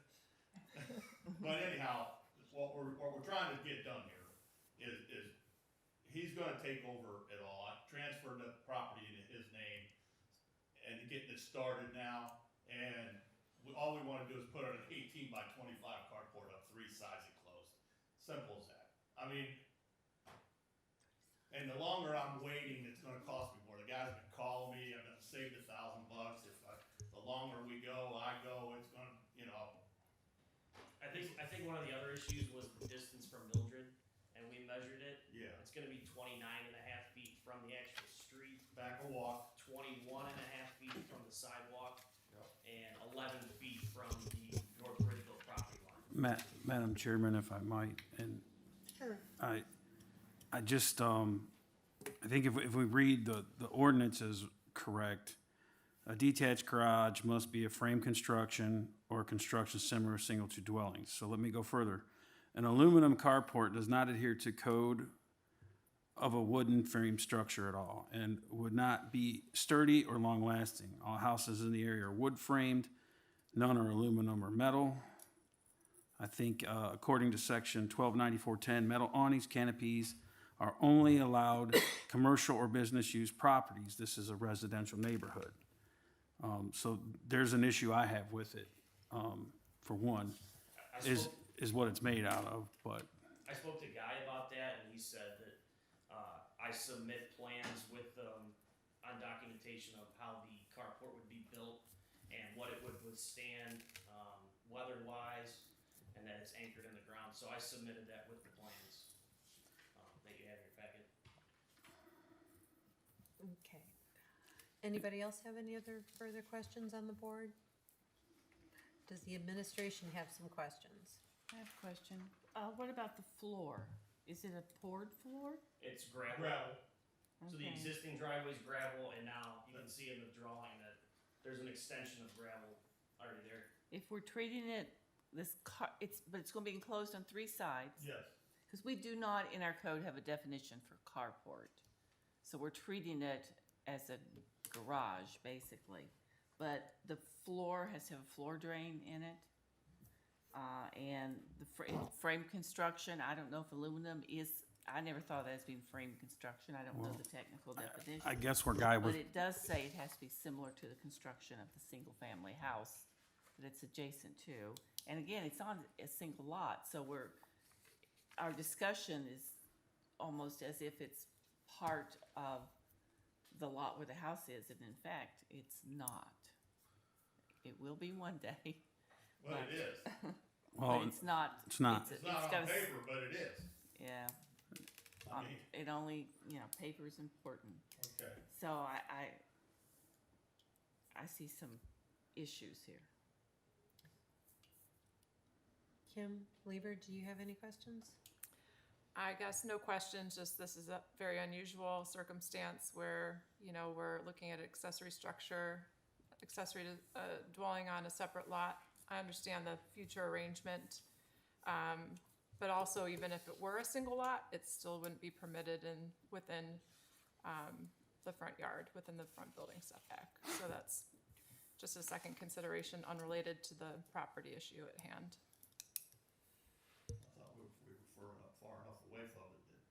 But anyhow, what we're trying to get done here is he's gonna take over it all. I transferred the property into his name and getting it started now. And all we wanna do is put an 18 by 25 carport up 3 sides enclosed. Simple as that. I mean, and the longer I'm waiting, it's gonna cost me more. The guy's been calling me, I've been saved $1,000. The longer we go, it's gonna, I think one of the other issues was the distance from Mildred, and we measured it. Yeah. It's gonna be 29.5 feet from the actual street, back a walk. 21.5 feet from the sidewalk, Yep. and 11 feet from the North Ridgeville property line. Madam Chairman, if I might, and Sure. I just, I think if we read the ordinances correct, a detached garage must be a frame construction or construction similar or single to dwellings. So let me go further. An aluminum carport does not adhere to code of a wooden frame structure at all and would not be sturdy or long-lasting. All houses in the area are wood framed, none are aluminum or metal. I think according to section 129410, metal awnings, canopies are only allowed commercial or business use properties. This is a residential neighborhood. So there's an issue I have with it, for one, is what it's made out of, but. I spoke to Guy about that, and he said that I submit plans with on documentation of how the carport would be built and what it would withstand weather-wise, and that it's anchored in the ground. So I submitted that with the plans that you have in your packet. Okay. Anybody else have any other further questions on the board? Does the administration have some questions? I have a question. What about the floor? Is it a poured floor? It's gravel. So the Okay. existing driveway's gravel, and now you can see in the drawing that there's an extension of gravel already there. If we're treating it, but it's gonna be enclosed on 3 sides. Yes. Because we do not, in our code, have a definition for carport. So we're treating it as a garage, basically. But the floor has to have a floor drain in it. And the frame construction, I don't know if aluminum is, I never thought of that as being frame construction. I don't know the technical definition. I guess where Guy was, But it does say it has to be similar to the construction of the single-family house that it's adjacent to. And again, it's on a single lot, so our discussion is almost as if it's part of the lot where the house is, and in fact, it's not. It will be one day. Well, it is. well, But it's not. it's not. It's not on paper, but it is. Yeah. I mean, It only, paper's important. okay. So I see some issues here. Kim Lieber, do you have any questions? I guess no questions, just this is a very unusual circumstance where, we're looking at accessory structure, accessory to dwelling on a separate lot. I understand the future arrangement, but also even if it were a single lot, it still wouldn't be permitted within the front yard, within the front building setback. So that's just a second consideration unrelated to the property issue at hand. I thought we were far enough away from it that.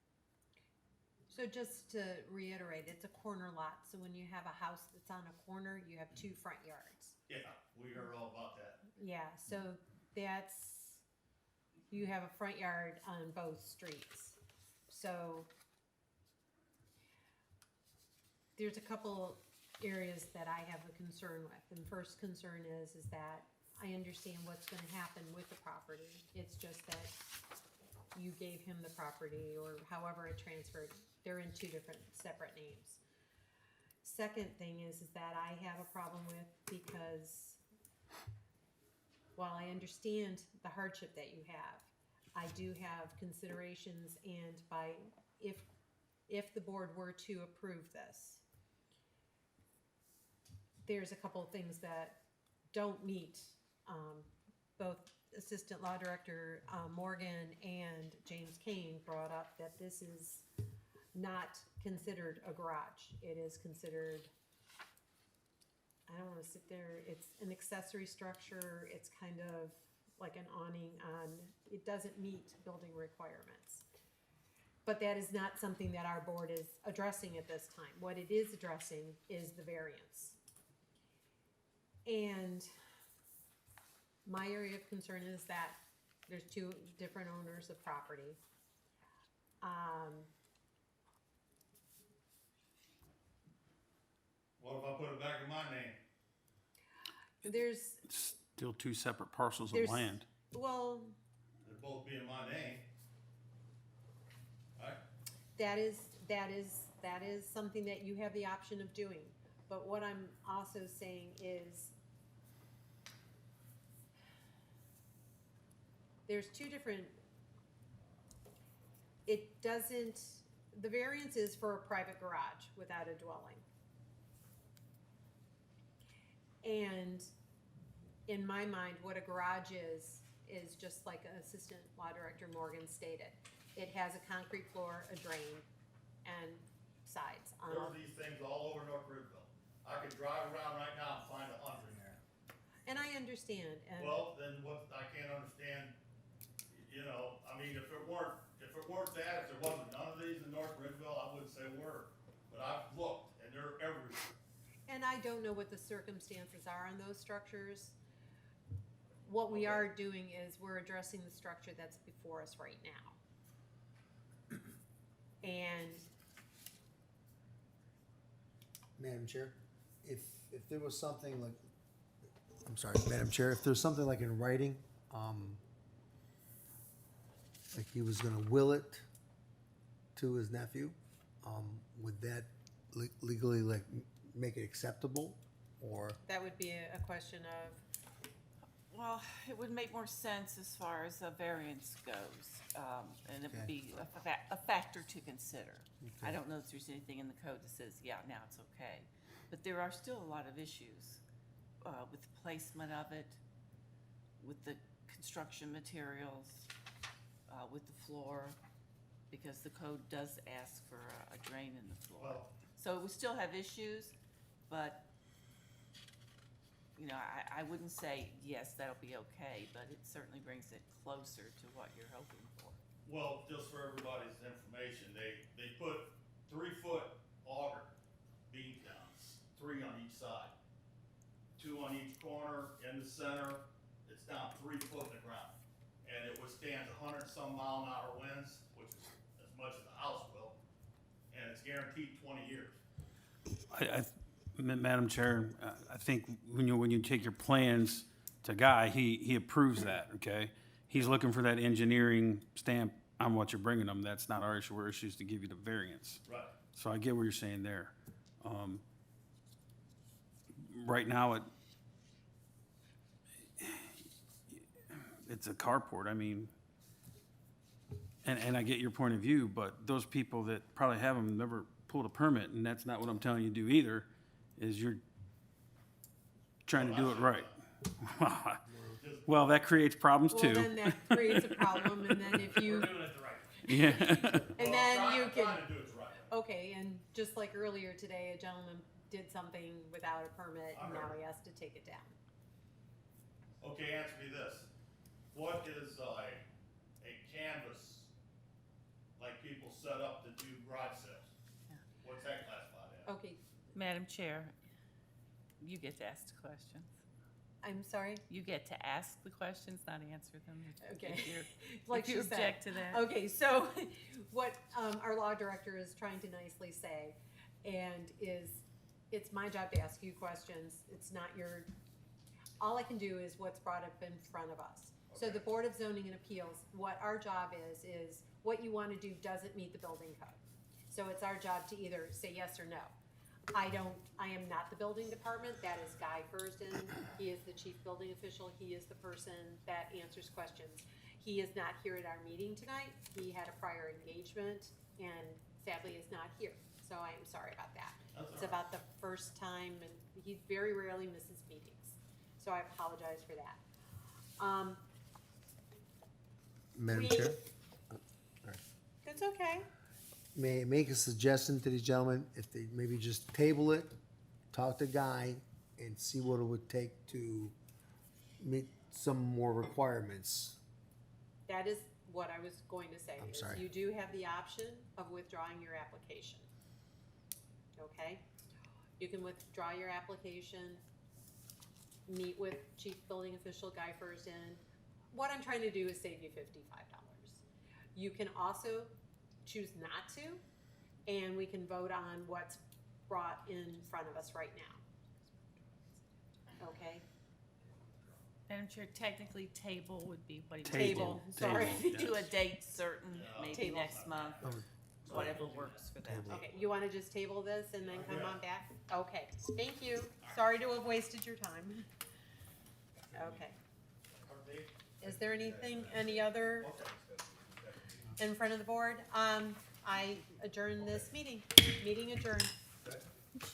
So just to reiterate, it's a corner lot, so when you have a house that's on a corner, you have 2 front yards. Yeah, we heard all about that. Yeah, so you have a front yard on both streets. So there's a couple areas that I have a concern with. And first concern is that I understand what's gonna happen with the property. It's just that you gave him the property or however it transferred. They're in 2 different separate names. Second thing is that I have a problem with because while I understand the hardship that you have, I do have considerations and if the board were to approve this, there's a couple of things that don't meet, both Assistant Law Director Morgan and James Kane brought up that this is not considered a garage. It is considered, I don't wanna sit there, it's an accessory structure, it's kind of like an awning on, it doesn't meet building requirements. But that is not something that our board is addressing at this time. What it is addressing is the variance. And my area of concern is that there's 2 different owners of property. What if I put it back in my name? There's, Still 2 separate parcels of There's- land. well, They'd both be in my name. Right? that is something that you have the option of doing. But what I'm also saying is there's 2 different, the variance is for a private garage without a dwelling. And in my mind, what a garage is just like Assistant Law Director Morgan stated. It has a concrete floor, a drain, and sides. There are these things all over North Ridgeville. I could drive around right now and find 100. And I understand, and. Well, then what, I can't understand, I mean, if it weren't that, if there wasn't none of these in North Ridgeville, I wouldn't say a word. But I've looked, and they're everywhere. And I don't know what the circumstances are on those structures. What we are doing is we're addressing the structure that's before us right now. And Madam Chair, if there was something like, I'm sorry, Madam Chair, if there's something like in writing, like he was gonna will it to his nephew, would that legally like make it acceptable? Or, That would be a question of, Well, it would make more sense as far as a variance goes, and it would Okay. be a factor to consider. I don't know if there's anything in the code that says, yeah, now it's okay, but there are still a lot of issues with the placement of it, with the construction materials, with the floor, because the code does ask for a drain in the floor. Well- So we still have issues, but you know, I wouldn't say, yes, that'll be okay, but it certainly brings it closer to what you're hoping for. Well, just for everybody's information, they put 3-foot auger beam downs, 3 on each side. 2 on each corner, in the center, it's down 3 foot in the ground. And it withstands 100-some mile-an-hour winds, which is as much as the house will, and it's guaranteed 20 years. Madam Chair, I think when you take your plans to Guy, he approves that, okay? He's looking for that engineering stamp on what you're bringing him. That's not our issue. Our issue is to give you the variance. Right. So I get what you're saying there. Right now, it's a carport. I mean, and I get your point of view, but those people that probably have them never pulled a permit, and that's not what I'm telling you to do either, is you're trying to do it right. Well, that creates problems well, too. then that creates a problem, and then if you, We're doing it the right way. Yeah. and Well, then you I'm can, trying to do it right. okay, and just like earlier today, a gentleman did something without a permit, and now he has to take it down. Okay, answer me this. What is a canvas, like people set up to do garage sales? What's that classified as? Okay, Madam Chair, you get to ask the questions. I'm sorry? You get to ask the questions, not answer them. Okay. Like Like you she said. object to that. Okay, so what our law director is trying to nicely say, and is, it's my job to ask you questions. It's not your, all I can do is what's brought up in front of us. So the Board of Zoning and Appeals, what our job is what you want to do doesn't meet the building code. So it's our job to either say yes or no. I am not the building department, that is Guy Fursden. He is the chief building official, he is the person that answers questions. He is not here at our meeting tonight, he had a prior engagement and sadly is not here, so I am sorry about that. It's about the first time, and he very rarely misses meetings, so I apologize for that. Madam We- Chair, It's okay. may I make a suggestion to these gentlemen, if they maybe just table it, talk to Guy, and see what it would take to meet some more requirements. That is what I was going to say. I'm is sorry. You do have the option of withdrawing your application. Okay? You can withdraw your application, meet with Chief Building Official Guy Fursden. What I'm trying to do is save you $55. You can also choose not to, and we can vote on what's brought in front of us right now. Okay? Madam Chair, technically table would be what he. Table, sorry. To a date certain, maybe Table. next month, whatever works for them. Okay, you wanna just table this and then come on back? Okay, thank you. Sorry to have wasted your time. Okay. Is there anything, any other in front of the board? I adjourn this meeting. Meeting adjourned.